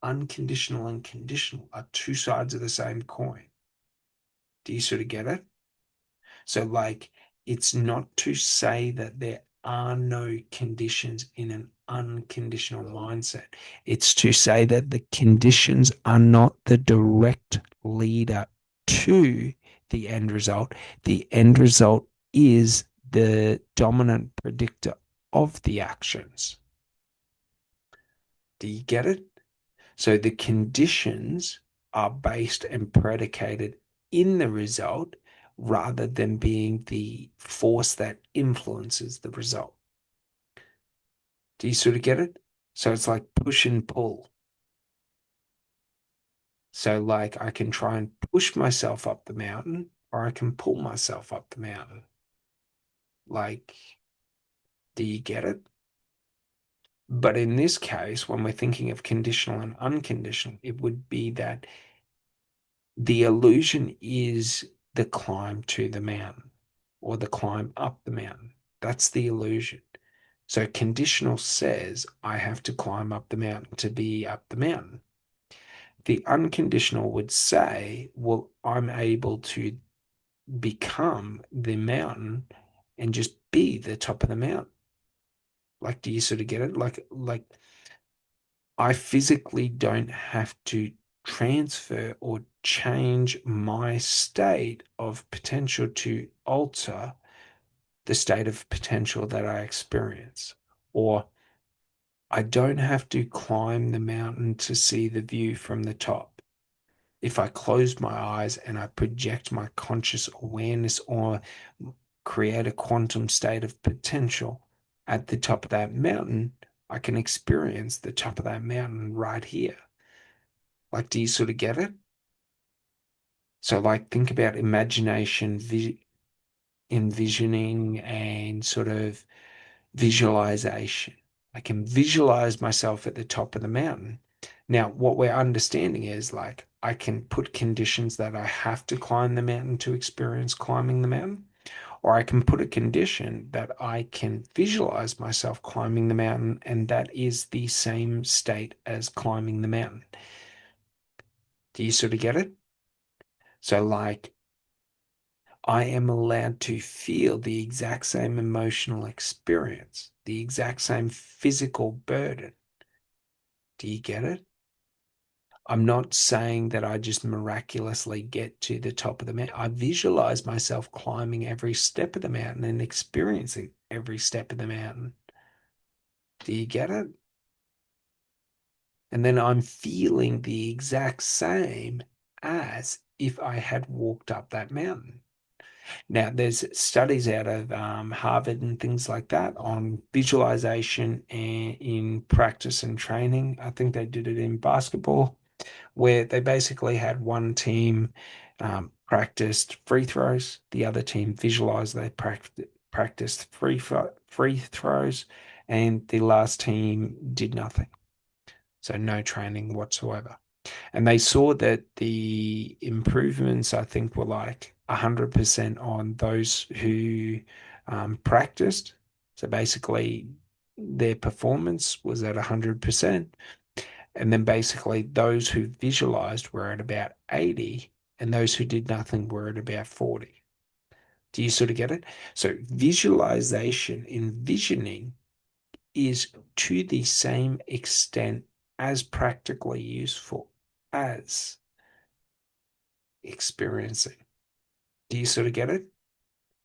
Unconditional and conditional are two sides of the same coin. Do you sort of get it? So, like, it's not to say that there are no conditions in an unconditional mindset. It's to say that the conditions are not the direct leader to the end result. The end result is the dominant predictor of the actions. Do you get it? So the conditions are based and predicated in the result rather than being the force that influences the result. Do you sort of get it? So it's like push and pull. So, like, I can try and push myself up the mountain or I can pull myself up the mountain. Like, do you get it? But in this case, when we're thinking of conditional and unconditional, it would be that the illusion is the climb to the mountain or the climb up the mountain. That's the illusion. So conditional says I have to climb up the mountain to be up the mountain. The unconditional would say, well, I'm able to become the mountain and just be the top of the mountain. Like, do you sort of get it? Like I physically don't have to transfer or change my state of potential to alter the state of potential that I experience. Or I don't have to climb the mountain to see the view from the top. If I close my eyes and I project my conscious awareness or create a quantum state of potential at the top of that mountain, I can experience the top of that mountain right here. Like, do you sort of get it? So, like, think about imagination, envisioning, and sort of Visualization. I can visualize myself at the top of the mountain. Now, what we're understanding is like I can put conditions that I have to climb the mountain to experience climbing the mountain, or I can put a condition that I can visualize myself climbing the mountain, and that is the same state as climbing the mountain. Do you sort of get it? So, like, I am allowed to feel the exact same emotional experience, the exact same physical burden. Do you get it? I'm not saying that I just miraculously get to the top of the mountain. I visualize myself climbing every step of the mountain and experiencing every step of the mountain. Do you get it? And then I'm feeling the exact same as if I had walked up that mountain. Now, there's studies out of Harvard and things like that on visualization and in practice and training. I think they did it in basketball, where they basically had one team practiced free throws, the other team visualized they practiced free throws, and the last team did nothing. So no training whatsoever. And they saw that the improvements, I think, were like 100% on those who practiced. So basically, their performance was at 100%. And then basically, those who visualized were at about 80, and those who did nothing were at about 40. Do you sort of get it? So, visualization, envisioning, is to the same extent as practically useful as experiencing. Do you sort of get it?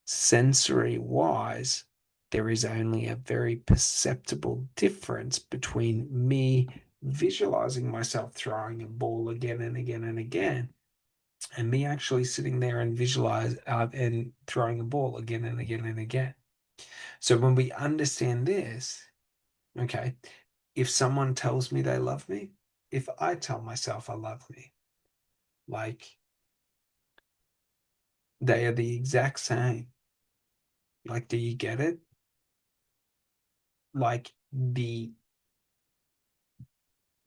Sensory wise, there is only a very perceptible difference between me visualizing myself throwing a ball again and again and again, and me actually sitting there and visualize and throwing a ball again and again and again. So when we understand this, okay, if someone tells me they love me, if I tell myself I love me, like they are the exact same. Like, do you get it? Like the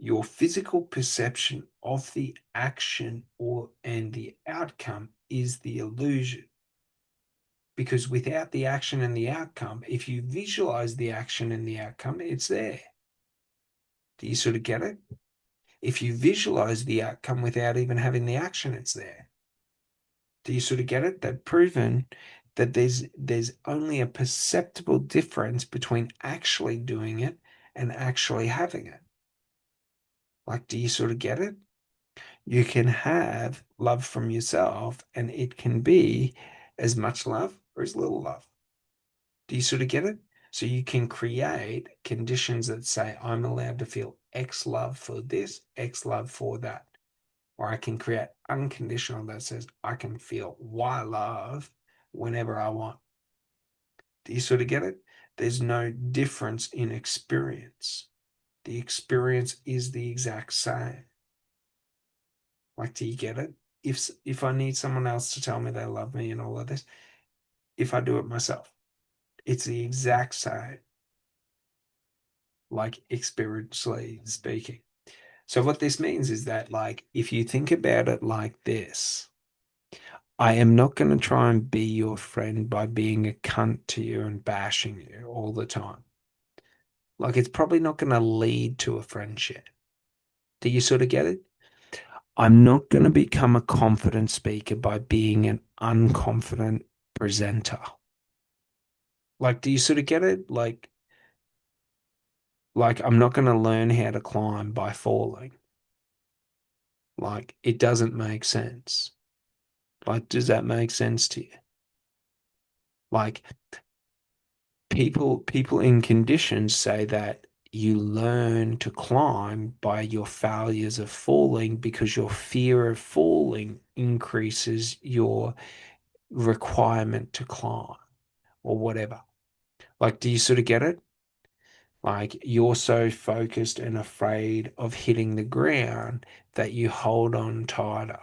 your physical perception of the action or and the outcome is the illusion. Because without the action and the outcome, if you visualize the action and the outcome, it's there. Do you sort of get it? If you visualize the outcome without even having the action, it's there. Do you sort of get it? They've proven that there's only a perceptible difference between actually doing it and actually having it. Like, do you sort of get it? You can have love from yourself, and it can be as much love or as little love. Do you sort of get it? So you can create conditions that say, I'm allowed to feel X love for this, X love for that. Or I can create unconditional that says, I can feel Y love whenever I want. Do you sort of get it? There's no difference in experience. The experience is the exact same. Like, do you get it? If I need someone else to tell me they love me and all of this, if I do it myself, it's the exact same, like experientially speaking. So what this means is that, like, if you think about it like this, I am not going to try and be your friend by being a cunt to you and bashing you all the time. Like, it's probably not going to lead to a friendship. Do you sort of get it? I'm not going to become a confident speaker by being an unconfident presenter. Like, do you sort of get it? Like I'm not going to learn how to climb by falling. Like, it doesn't make sense. Like, does that make sense to you? Like, people in conditions say that you learn to climb by your failures of falling because your fear of falling increases your requirement to climb or whatever. Like, do you sort of get it? Like, you're so focused and afraid of hitting the ground that you hold on tighter.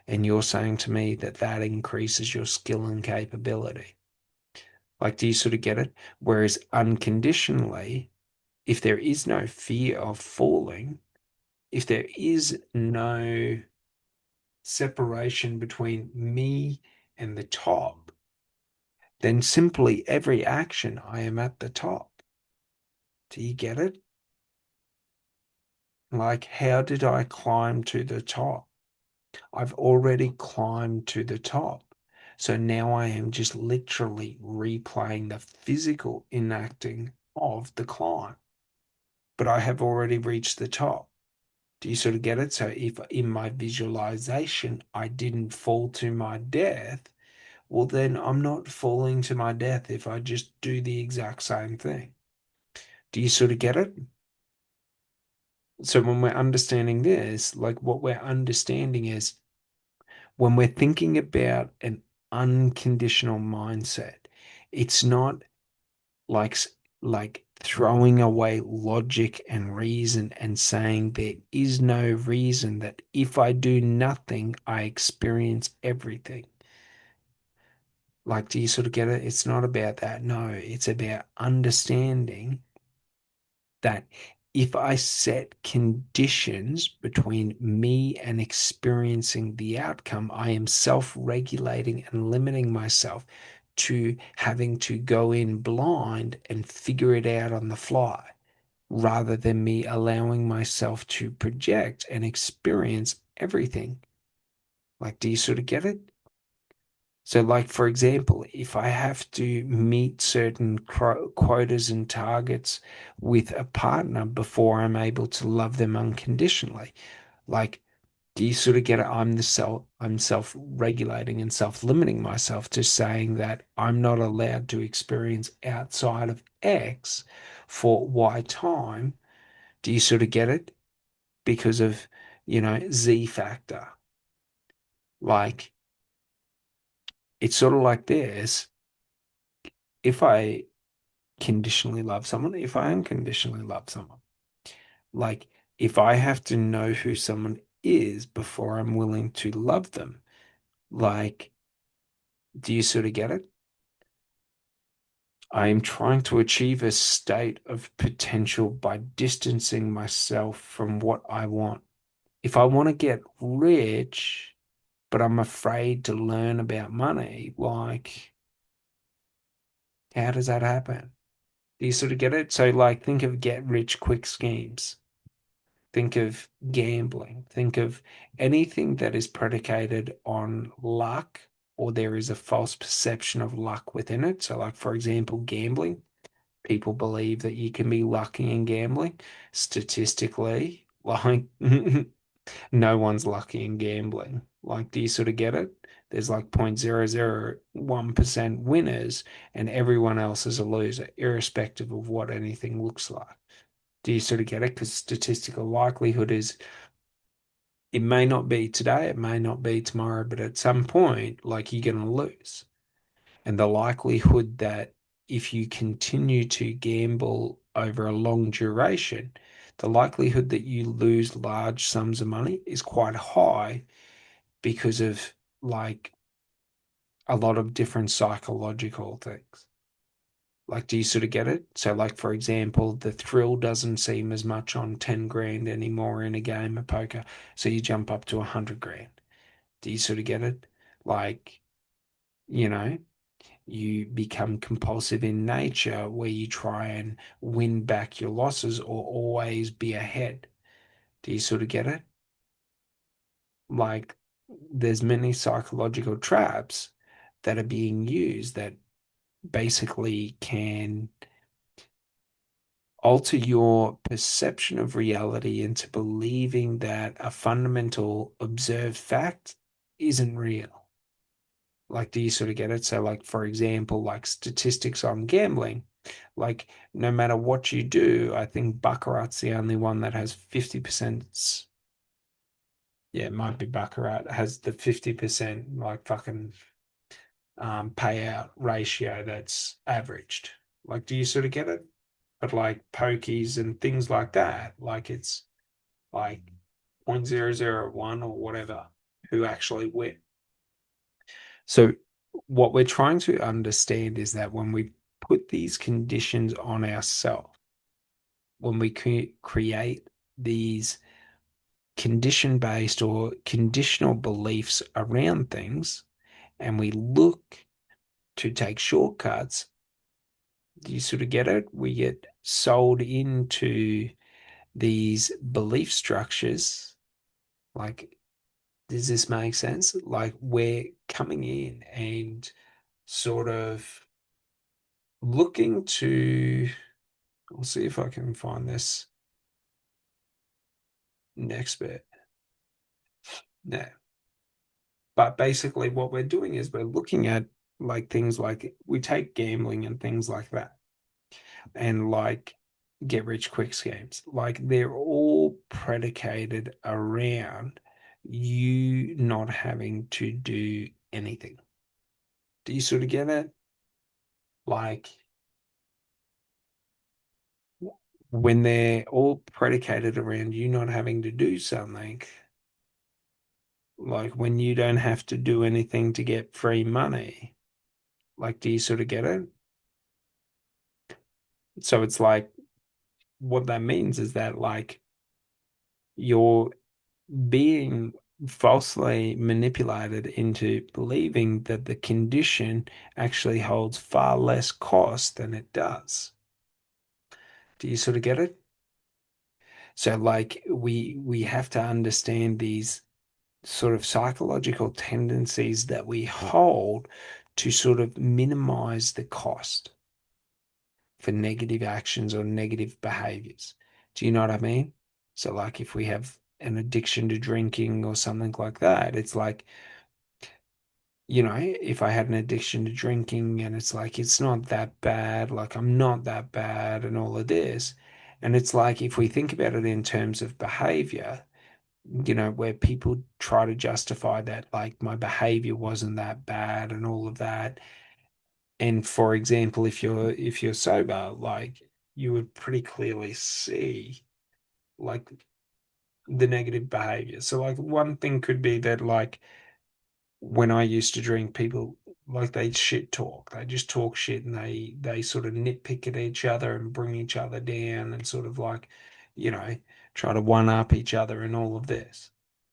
And you're saying to me that that increases your skill and capability. Like, do you sort of get it? Whereas unconditionally, if there is no fear of falling, if there is no separation between me and the top, then simply every action I am at the top. Do you get it? Like, how did I climb to the top? I've already climbed to the top. So now I am just literally replaying the physical enacting of the climb. But I have already reached the top. Do you sort of get it? So if in my visualization I didn't fall to my death, well, then I'm not falling to my death if I just do the exact same thing. Do you sort of get it? So when we're understanding this, like what we're understanding is when we're thinking about an unconditional mindset, it's not like like throwing away logic and reason and saying there is no reason that if I do nothing, I experience everything. Like, do you sort of get it? It's not about that. No, it's about understanding that if I set conditions between me and experiencing the outcome, I am self regulating and limiting myself to having to go in blind and figure it out on the fly, rather than me allowing myself to project and experience everything. Like, do you sort of get it? So, like, for example, if I have to meet certain quotas and targets with a partner before I'm able to love them unconditionally, like, do you sort of get it? I'm self-regulating and self-limiting myself to saying that I'm not allowed to experience outside of X for Y time. Do you sort of get it? Because of, Z factor. Like, it's sort of like this. If I conditionally love someone, if I unconditionally love someone. Like, if I have to know who someone is before I'm willing to love them, like, do you sort of get it? I am trying to achieve a state of potential by distancing myself from what I want. If I want to get rich, but I'm afraid to learn about money, like, how does that happen? Do you sort of get it? So, like, think of get rich quick schemes. Think of gambling. Think of anything that is predicated on luck or there is a false perception of luck within it. So, like, for example, gambling. People believe that you can be lucky in gambling. Statistically, like, no one's lucky in gambling. Like, do you sort of get it? There's like 0.001% winners, and everyone else is a loser, irrespective of what anything looks like. Do you sort of get it? Because statistical likelihood is it may not be today, it may not be tomorrow, but at some point, like you're going to lose. And the likelihood that if you continue to gamble over a long duration, the likelihood that you lose large sums of money is quite high because of like a lot of different psychological things. Like, do you sort of get it? So, like, for example, the thrill doesn't seem as much on 10 grand anymore in a game of poker. So you jump up to 100 grand. Do you sort of get it? Like, you know, you become compulsive in nature where you try and win back your losses or always be ahead. Do you sort of get it? Like, there's many psychological traps that are being used that basically can alter your perception of reality into believing that a fundamental observed fact isn't real. Like, do you sort of get it? So, like, for example, like statistics on gambling, like, no matter what you do, I think Baccarat's the only one that has 50%. Yeah, it might be Baccarat has the 50% like fucking payout ratio that's averaged. Like, do you sort of get it? But like pokies and things like that, like it's like 0.001 or whatever who actually win. So what we're trying to understand is that when we put these conditions on ourselves, when we create these condition based or conditional beliefs around things, and we look to take shortcuts, do you sort of get it? We get sold into these belief structures. Like, does this make sense? Like, we're coming in and sort of looking to, I'll see if I can find this next bit. No. But basically, what we're doing is we're looking at like things like we take gambling and things like that, and like get rich quick schemes. Like they're all predicated around you not having to do anything. Do you sort of get it? Like when they're all predicated around you not having to do something, like when you don't have to do anything to get free money. Like, do you sort of get it? So it's like what that means is that like you're being falsely manipulated into believing that the condition actually holds far less cost than it does. Do you sort of get it? So like we have to understand these sort of psychological tendencies that we hold to sort of minimize the cost for negative actions or negative behaviors. Do you know what I mean? So, like, if we have an addiction to drinking or something like that, it's like, if I had an addiction to drinking and it's like, it's not that bad, like, I'm not that bad, and all of this. And it's like, if we think about it in terms of behavior, where people try to justify that, like, my behavior wasn't that bad and all of that. And for example, if you're sober, like you would pretty clearly see like the negative behavior. So like one thing could be that like when I used to drink, people like they shit talk. They just talk shit and they sort of nitpick at each other and bring each other down and sort of like, you know, try to one up each other and all of this.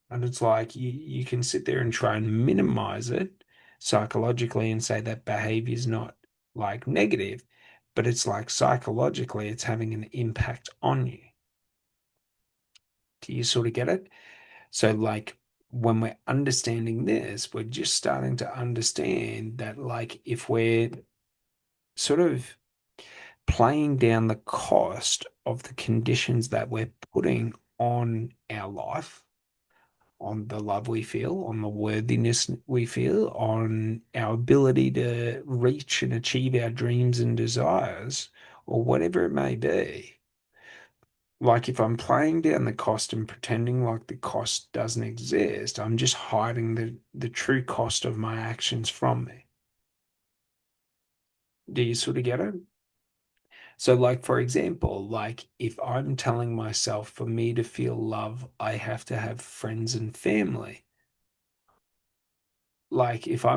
And it's like you can sit there and try and minimize it psychologically and say that behavior is not like negative, but it's like psychologically it's having an impact on you. Do you sort of get it? So, like, when we're understanding this, we're just starting to understand that, like, if we're sort of playing down the cost of the conditions that we're putting on our life, on the love we feel, on the worthiness we feel, on our ability to reach and achieve our dreams and desires, or whatever it may be. Like if I'm playing down the cost and pretending like the cost doesn't exist, I'm just hiding the true cost of my actions from me. Do you sort of get it? So like for example, like if I'm telling myself for me to feel love, I have to have friends and family. Like if I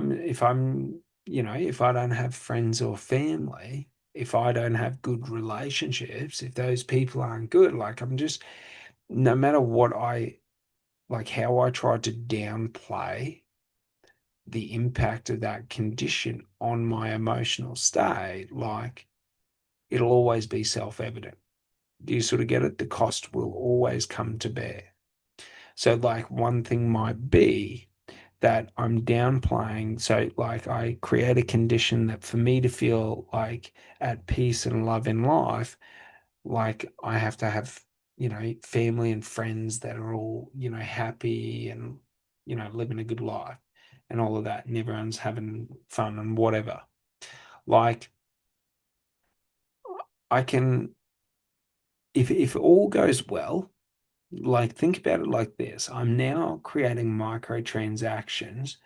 don't have friends or family, if I don't have good relationships, if those people aren't good, like I'm just no matter what I like how I try to downplay the impact of that condition on my emotional state, like it'll always be self-evident. Do you sort of get it? The cost will always come to bear. So, like, one thing might be that I'm downplaying. So, like, I create a condition that for me to feel like at peace and love in life, like I have to have, family and friends that are all, happy and, living a good life and all of that. And everyone's having fun and whatever. Like I can, if it all goes well, like think about it like this. I'm now creating microtransactions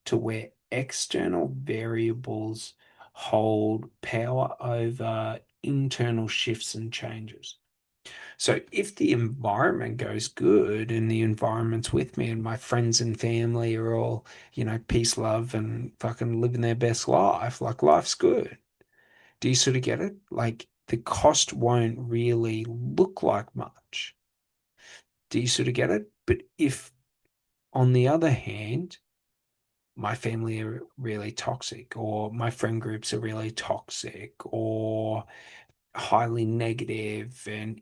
to where external variables hold power over internal shifts and changes. So if the environment goes good and the environment's with me and my friends and family are all, peace, love, and fucking living their best life, like life's good. Do you sort of get it? Like the cost won't really look like much. Do you sort of get it? But if, on the other hand, my family are really toxic, or my friend groups are really toxic, or highly negative, and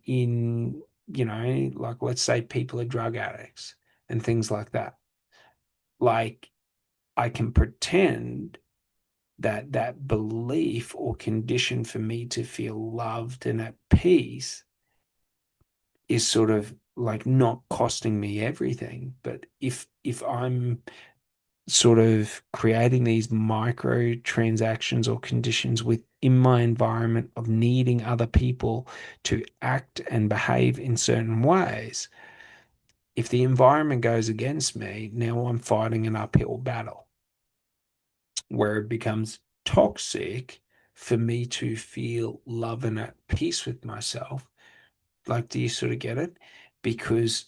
like let's say people are drug addicts and things like that. Like I can pretend that that belief or condition for me to feel loved and at peace is sort of like not costing me everything. But if I'm sort of creating these micro transactions or conditions within my environment of needing other people to act and behave in certain ways, if the environment goes against me, now I'm fighting an uphill battle where it becomes toxic for me to feel love and at peace with myself. Like, do you sort of get it? Because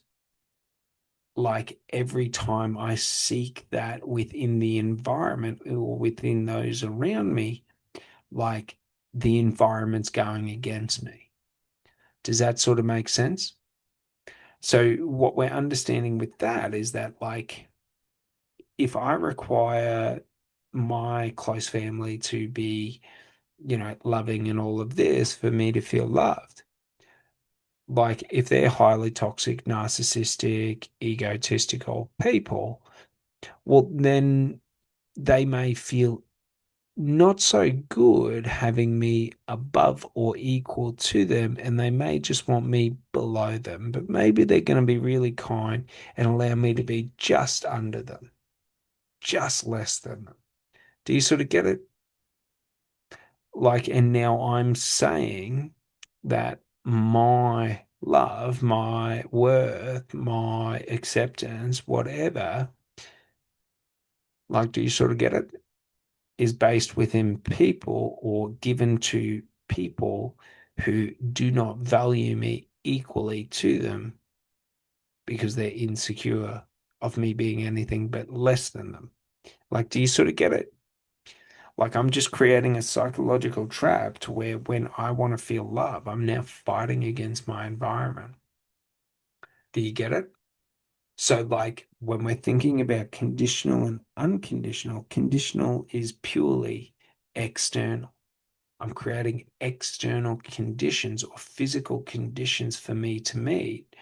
like every time I seek that within the environment or within those around me, like the environment's going against me. Does that sort of make sense? So, what we're understanding with that is that, like, if I require my close family to be, loving and all of this for me to feel loved, like if they're highly toxic, narcissistic, egotistical people, well, then they may feel not so good having me above or equal to them, and they may just want me below them, but maybe they're going to be really kind and allow me to be just under them, just less than them. Do you sort of get it? Like, and now I'm saying that my love, my worth, my acceptance, whatever, like, do you sort of get it? Is based within people or given to people who do not value me equally to them because they're insecure of me being anything but less than them. Like, do you sort of get it? Like, I'm just creating a psychological trap to where when I want to feel love, I'm now fighting against my environment. Do you get it? So, like, when we're thinking about conditional and unconditional, conditional is purely external. I'm creating external conditions or physical conditions for me to meet.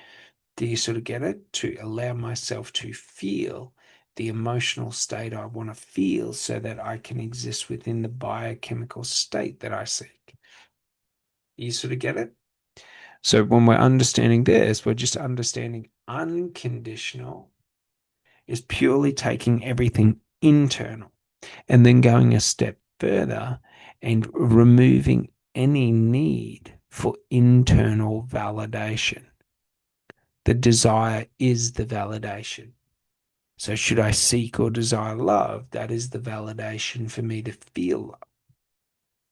Do you sort of get it? To allow myself to feel the emotional state I want to feel so that I can exist within the biochemical state that I seek. You sort of get it? So when we're understanding this, we're just understanding unconditional is purely taking everything internal and then going a step further and removing any need for internal validation. The desire is the validation. So, should I seek or desire love? That is the validation for me to feel love.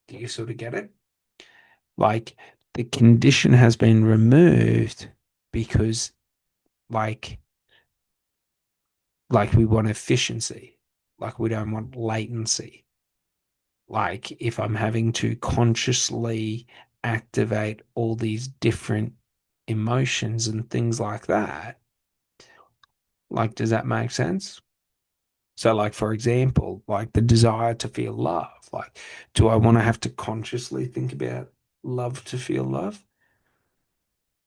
Do you sort of get it? Like the condition has been removed because, like, we want efficiency, like we don't want latency. Like if I'm having to consciously activate all these different emotions and things like that, like, does that make sense? So, like, for example, like the desire to feel love, like, do I want to have to consciously think about love to feel love?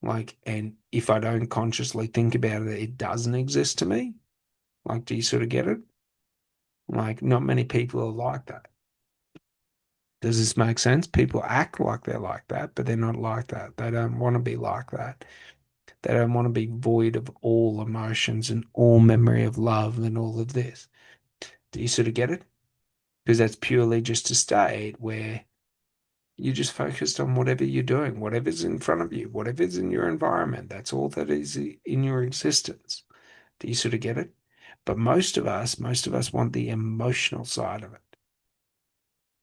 Like, and if I don't consciously think about it, it doesn't exist to me. Like, do you sort of get it? Like, not many people are like that. Does this make sense? People act like they're like that, but they're not like that. They don't want to be like that. They don't want to be void of all emotions and all memory of love and all of this. Do you sort of get it? Because that's purely just a state where you're just focused on whatever you're doing, whatever's in front of you, whatever's in your environment. That's all that is in your existence. Do you sort of get it? But most of us want the emotional side of it.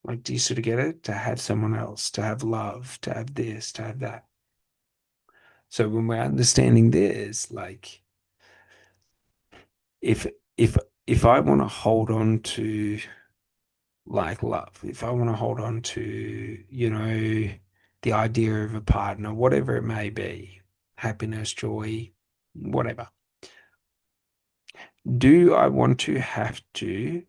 Like, do you sort of get it? To have someone else, to have love, to have this, to have that. So when we're understanding this, like if if if I want to hold on to like love, if I want to hold on to, the idea of a partner, whatever it may be, happiness, joy, whatever, do I want to have to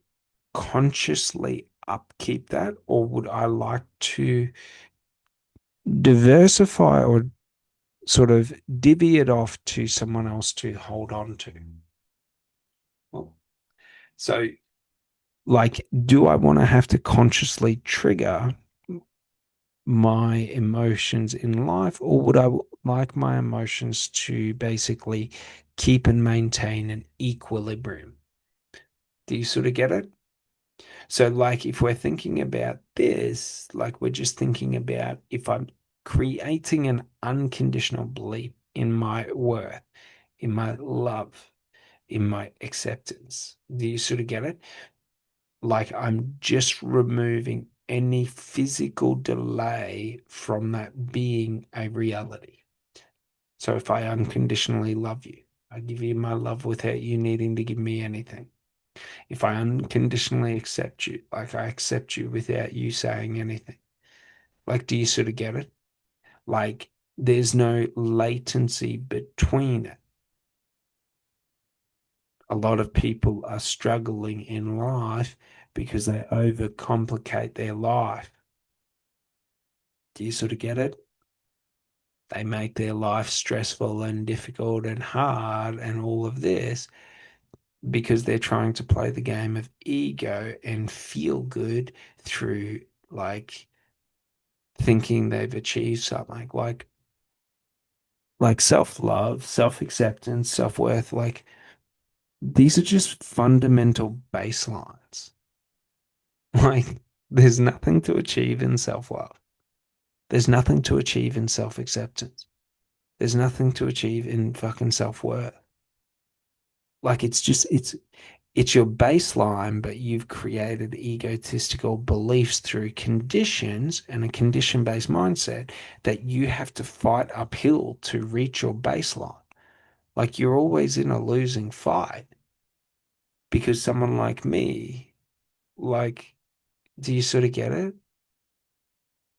consciously upkeep that, or would I like to diversify or sort of divvy it off to someone else to hold on to? Well, so, like, do I want to have to consciously trigger my emotions in life, or would I like my emotions to basically keep and maintain an equilibrium? Do you sort of get it? So, like, if we're thinking about this, like, we're just thinking about if I'm creating an unconditional belief in my worth, in my love, in my acceptance. Do you sort of get it? Like, I'm just removing any physical delay from that being a reality. So, if I unconditionally love you, I give you my love without you needing to give me anything. If I unconditionally accept you, like I accept you without you saying anything. Like, do you sort of get it? Like, there's no latency between it. A lot of people are struggling in life because they overcomplicate their life. Do you sort of get it? They make their life stressful and difficult and hard and all of this because they're trying to play the game of ego and feel good through like thinking they've achieved something like self-love, self-acceptance, self-worth. Like these are just fundamental baselines. Like there's nothing to achieve in self-love. There's nothing to achieve in self-acceptance. There's nothing to achieve in fucking self-worth. Like it's your baseline, but you've created egotistical beliefs through conditions and a condition-based mindset that you have to fight uphill to reach your baseline. Like you're always in a losing fight because someone like me, like, do you sort of get it?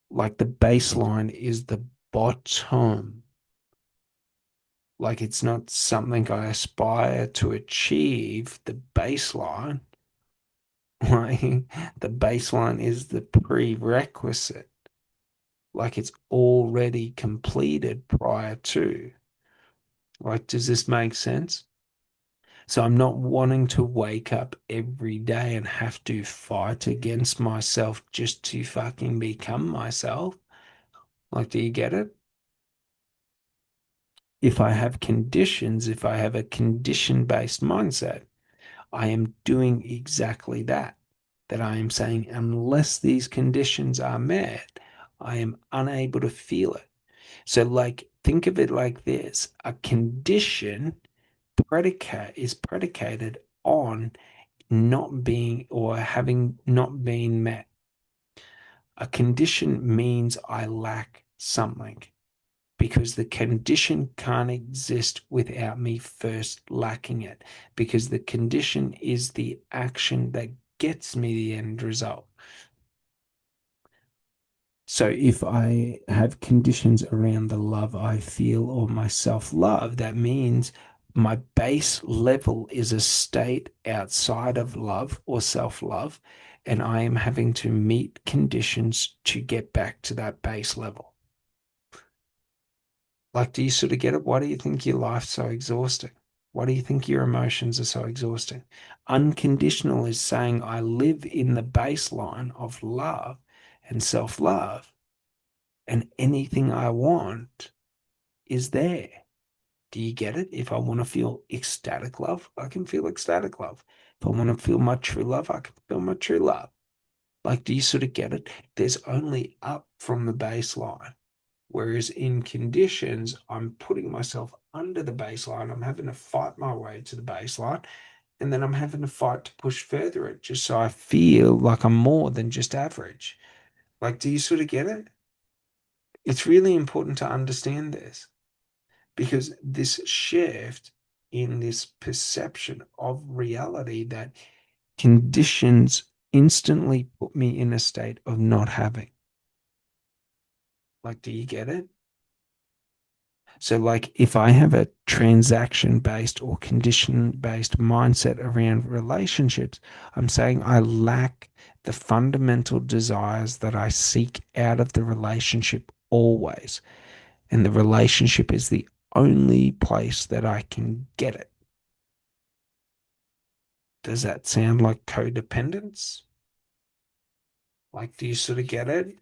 Like the baseline is the bottom. Like it's not something I aspire to achieve, the baseline. Like the baseline is the prerequisite. Like it's already completed prior to. Like, does this make sense? So I'm not wanting to wake up every day and have to fight against myself just to fucking become myself. Like, do you get it? If I have conditions, if I have a condition-based mindset, I am doing exactly that. That I am saying, unless these conditions are met, I am unable to feel it. So, like, think of it like this: a condition predicate is predicated on not being or having not been met. A condition means I lack something because the condition can't exist without me first lacking it, because the condition is the action that gets me the end result. So if I have conditions around the love I feel or my self-love, that means my base level is a state outside of love or self-love, and I am having to meet conditions to get back to that base level. Like, do you sort of get it? Why do you think your life's so exhausting? Why do you think your emotions are so exhausting? Unconditional is saying I live in the baseline of love and self-love, and anything I want is there. Do you get it? If I want to feel ecstatic love, I can feel ecstatic love. If I want to feel my true love, I can feel my true love. Like, do you sort of get it? There's only up from the baseline. Whereas in conditions, I'm putting myself under the baseline. I'm having to fight my way to the baseline. And then I'm having to fight to push further it just so I feel like I'm more than just average. Like, do you sort of get it? It's really important to understand this. because this shift in this perception of reality that conditions instantly put me in a state of not having. Like, do you get it? So, like, if I have a transaction based or condition based mindset around relationships, I'm saying I lack the fundamental desires that I seek out of the relationship always. And the relationship is the only place that I can get it. Does that sound like codependence? Like, do you sort of get it?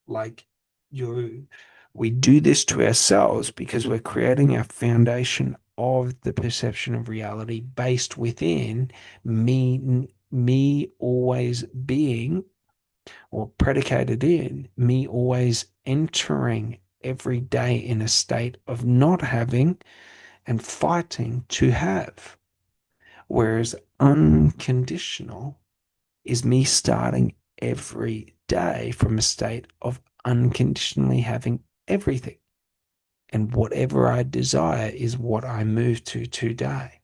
Like, you, we do this to ourselves because we're creating a foundation of the perception of reality based within me always being, or predicated in me always entering every day in a state of not having and fighting to have. Whereas unconditional is me starting every day from a state of unconditionally having everything. And whatever I desire is what I move to today.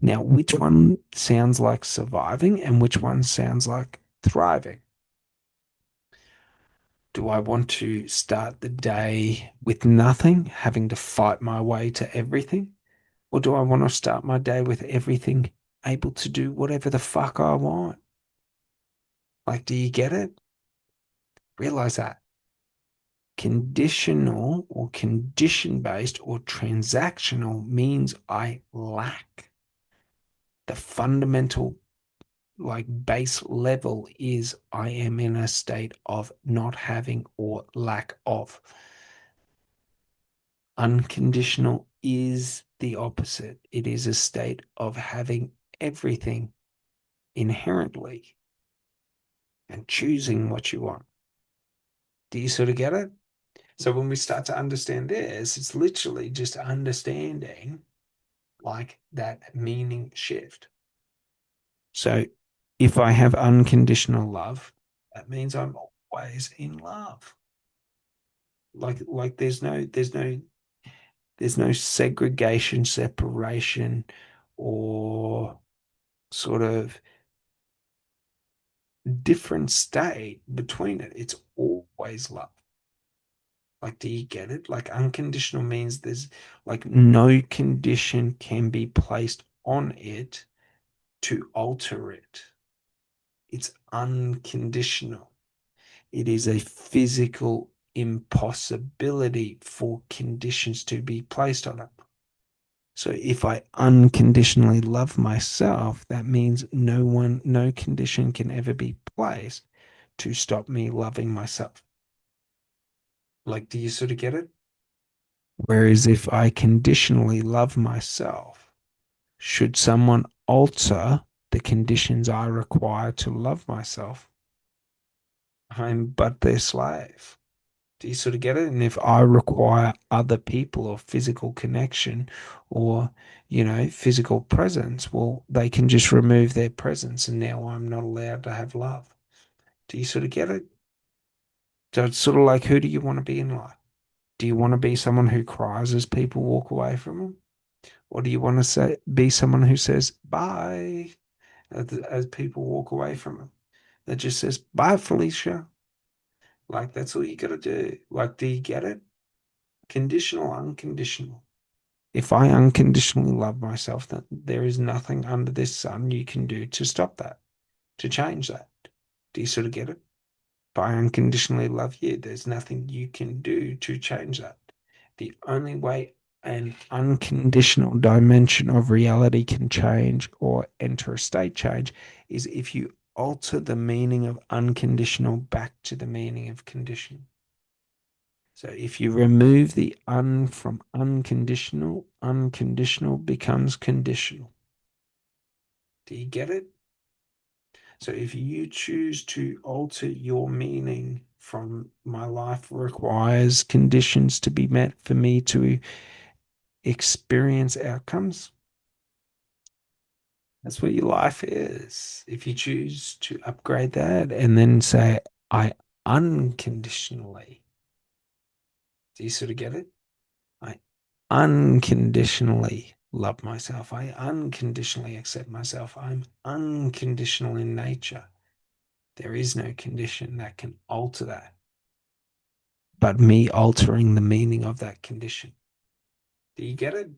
Now, which one sounds like surviving and which one sounds like thriving? Do I want to start the day with nothing, having to fight my way to everything? Or do I want to start my day with everything, able to do whatever the fuck I want? Like, do you get it? Realize that conditional or condition based or transactional means I lack. The fundamental, like, base level is I am in a state of not having or lack of. Unconditional is the opposite. It is a state of having everything inherently and choosing what you want. Do you sort of get it? So when we start to understand this, it's literally just understanding like that meaning shift. So if I have unconditional love, that means I'm always in love. Like there's no segregation, separation, or sort of different state between it. It's always love. Like, do you get it? Like, unconditional means there's like no condition can be placed on it to alter it. It's unconditional. It is a physical impossibility for conditions to be placed on it. So if I unconditionally love myself, that means no condition can ever be placed to stop me loving myself. Like, do you sort of get it? Whereas if I conditionally love myself, should someone alter the conditions I require to love myself, I'm but their slave. Do you sort of get it? And if I require other people or physical connection or, physical presence, well, they can just remove their presence and now I'm not allowed to have love. Do you sort of get it? So it's sort of like, who do you want to be in life? Do you want to be someone who cries as people walk away from them? Or do you want to be someone who says bye as people walk away from them? That just says, bye, Felicia. Like, that's all you got to do. Like, do you get it? Conditional, unconditional. If I unconditionally love myself, then there is nothing under this sun you can do to stop that, to change that. Do you sort of get it? If I unconditionally love you, there's nothing you can do to change that. The only way an unconditional dimension of reality can change or enter a state change is if you alter the meaning of unconditional back to the meaning of conditional. So if you remove the un from unconditional, unconditional becomes conditional. Do you get it? So if you choose to alter your meaning from my life requires conditions to be met for me to experience outcomes, that's what your life is. If you choose to upgrade that and then say, I unconditionally, do you sort of get it? I unconditionally love myself. I unconditionally accept myself. I'm unconditional in nature. There is no condition that can alter that, but me altering the meaning of that condition. Do you get it?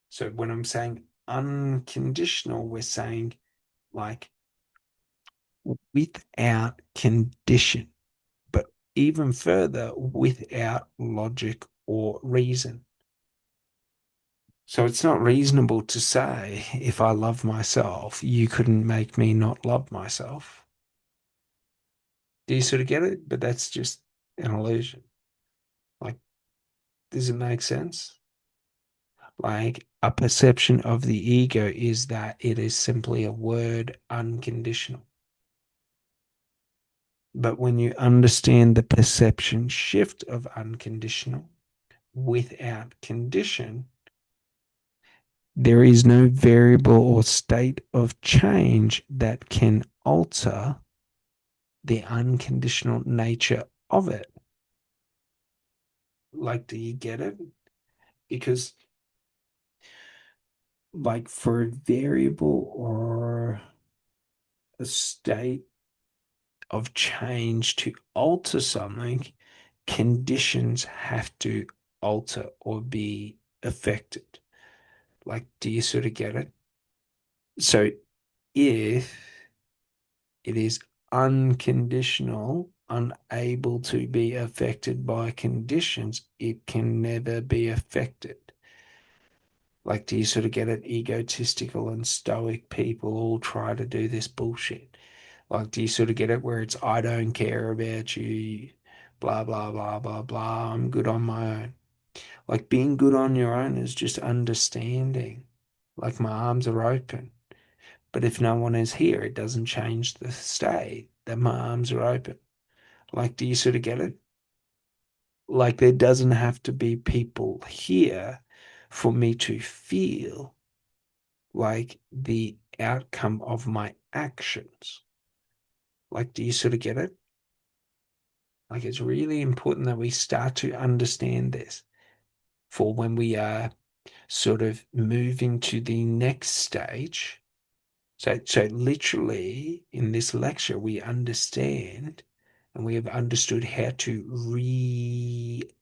So when I'm saying unconditional, we're saying like without condition, but even further, without logic or reason. So it's not reasonable to say if I love myself, you couldn't make me not love myself. Do you sort of get it? But that's just an illusion. Like, does it make sense? Like, a perception of the ego is that it is simply a word unconditional. But when you understand the perception shift of unconditional without condition, there is no variable or state of change that can alter the unconditional nature of it. Like, do you get it? Because, like, for a variable or a state of change to alter something, conditions have to alter or be affected. Like, do you sort of get it? So, if it is unconditional, unable to be affected by conditions, it can never be affected. Like, do you sort of get it? Egotistical and stoic people all try to do this bullshit. Like, do you sort of get it where it's, I don't care about you, blah, blah, blah, blah, blah. I'm good on my own. Like, being good on your own is just understanding. Like, my arms are open. But if no one is here, it doesn't change the state that my arms are open. Like, do you sort of get it? Like, there doesn't have to be people here for me to feel like the outcome of my actions. Like, do you sort of get it? Like, it's really important that we start to understand this for when we are sort of moving to the next stage. So literally in this lecture, we understand and we have understood how to re-engineer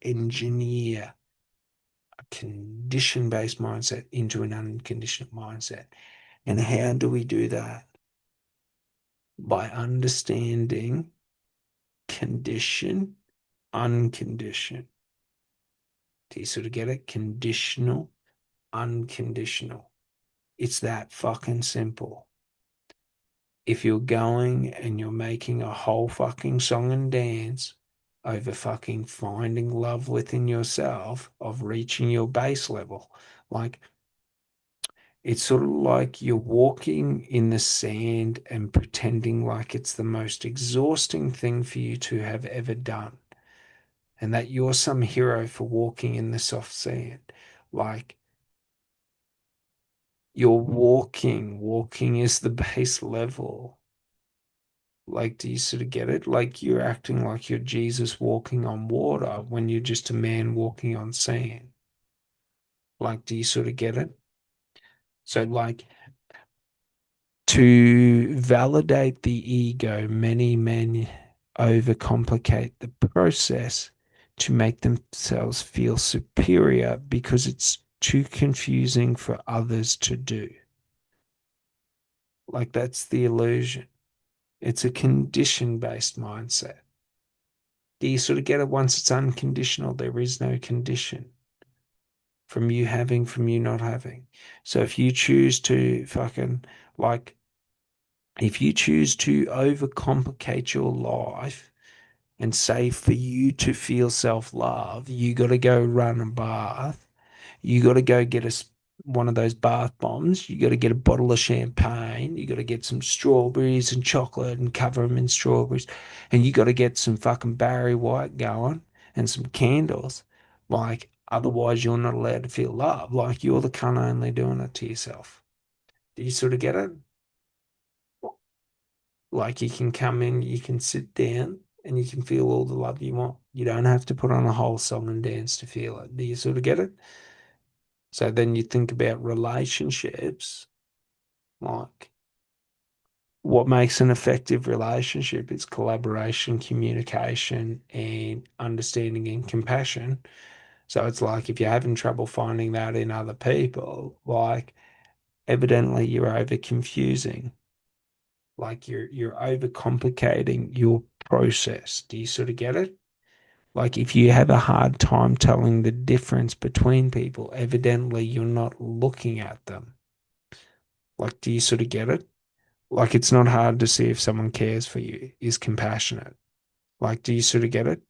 a condition-based mindset into an unconditional mindset. And how do we do that? By understanding condition, unconditioned. Do you sort of get it? Conditional, unconditional. It's that fucking simple. If you're going and you're making a whole fucking song and dance over fucking finding love within yourself, of reaching your base level, like it's sort of like you're walking in the sand and pretending like it's the most exhausting thing for you to have ever done, and that you're some hero for walking in the soft sand. Like, you're walking is the base level. Like, do you sort of get it? Like, you're acting like you're Jesus walking on water when you're just a man walking on sand. Like, do you sort of get it? So, like, to validate the ego, many men overcomplicate the process to make themselves feel superior because it's too confusing for others to do. Like, that's the illusion. It's a condition based mindset. Do you sort of get it? Once it's unconditional, there is no condition from you having, from you not having. So if you choose to fucking, like, if you choose to overcomplicate your life and say for you to feel self love, you got to go run a bath. You got to go get one of those bath bombs. You got to get a bottle of champagne. You got to get some strawberries and chocolate and cover them in strawberries. And you got to get some fucking Barry White going and some candles. Like, otherwise, you're not allowed to feel love. Like, you're the cunt only doing it to yourself. Do you sort of get it? Like, you can come in, you can sit down. and you can feel all the love you want. You don't have to put on a whole song and dance to feel it. Do you sort of get it? So then you think about relationships, like what makes an effective relationship is collaboration, communication, and understanding and compassion. So it's like if you're having trouble finding that in other people, like evidently you're over confusing, like you're overcomplicating your process. Do you sort of get it? Like if you have a hard time telling the difference between people, evidently you're not looking at them. Like, do you sort of get it? Like it's not hard to see if someone cares for you, is compassionate. Like, do you sort of get it?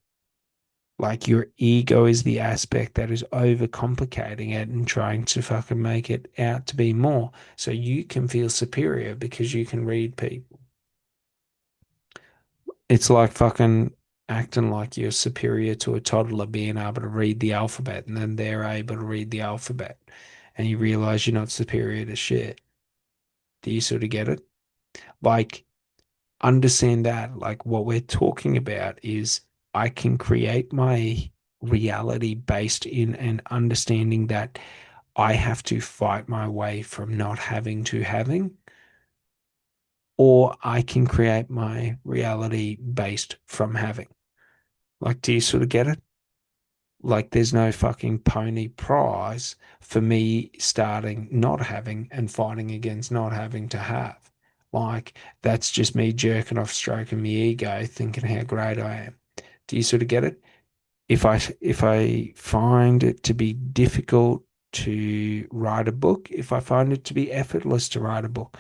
Like your ego is the aspect that is overcomplicating it and trying to fucking make it out to be more. So you can feel superior because you can read people. It's like fucking acting like you're superior to a toddler being able to read the alphabet and then they're able to read the alphabet and you realize you're not superior to shit. Do you sort of get it? Like, understand that, like, what we're talking about is I can create my reality based in an understanding that I have to fight my way from not having to having, or I can create my reality based from having. Like, do you sort of get it? Like, there's no fucking pony prize for me starting not having and fighting against not having to have. Like, that's just me jerking off, stroking my ego, thinking how great I am. Do you sort of get it? If I find it to be difficult to write a book, if I find it to be effortless to write a book,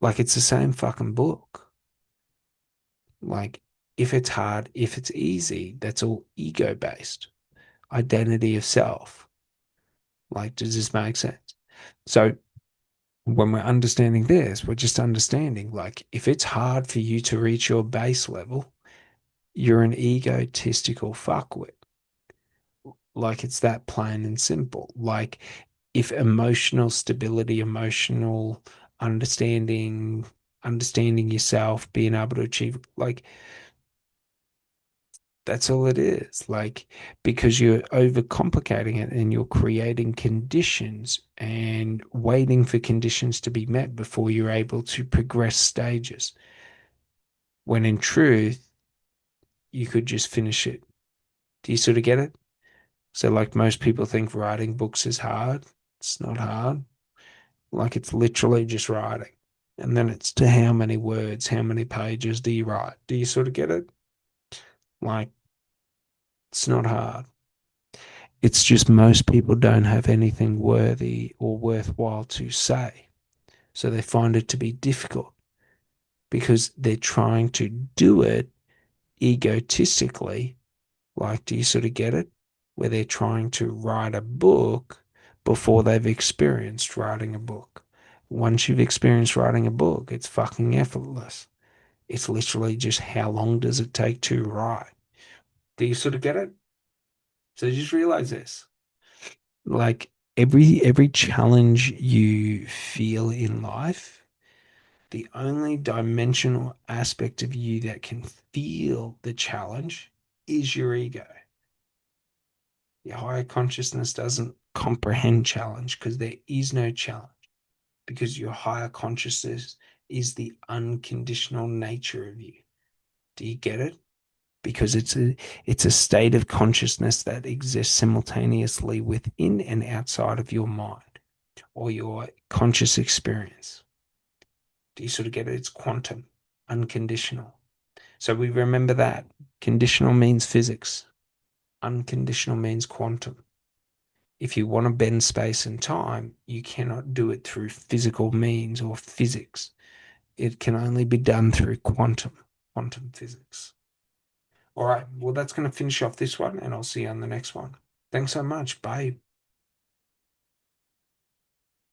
like it's the same fucking book. Like, if it's hard, if it's easy, that's all ego based. Identity of self. Like, does this make sense? So when we're understanding this, we're just understanding like if it's hard for you to reach your base level, you're an egotistical fuckwit. Like it's that plain and simple. Like if emotional stability, emotional understanding, understanding yourself, being able to achieve like that's all it is. Like, because you're overcomplicating it and you're creating conditions and waiting for conditions to be met before you're able to progress stages. When in truth, you could just finish it. Do you sort of get it? So, like, most people think writing books is hard. It's not hard. Like, it's literally just writing. And then it's to how many words, how many pages do you write? Do you sort of get it? Like, it's not hard. It's just most people don't have anything worthy or worthwhile to say. So they find it to be difficult because they're trying to do it egotistically. Like, do you sort of get it? Where they're trying to write a book before they've experienced writing a book. Once you've experienced writing a book, it's fucking effortless. It's literally just how long does it take to write? Do you sort of get it? So just realize this. Like every challenge you feel in life, the only dimensional aspect of you that can feel the challenge is your ego. Your higher consciousness doesn't comprehend challenge because there is no challenge because your higher consciousness is the unconditional nature of you. Do you get it? Because it's a state of consciousness that exists simultaneously within and outside of your mind or your conscious experience. Do you sort of get it? It's quantum, unconditional. So we remember that. Conditional means physics, unconditional means quantum. If you want to bend space and time, you cannot do it through physical means or physics. It can only be done through quantum physics. All right, well, that's going to finish off this one, and I'll see you on the next one. Thanks so much. Bye.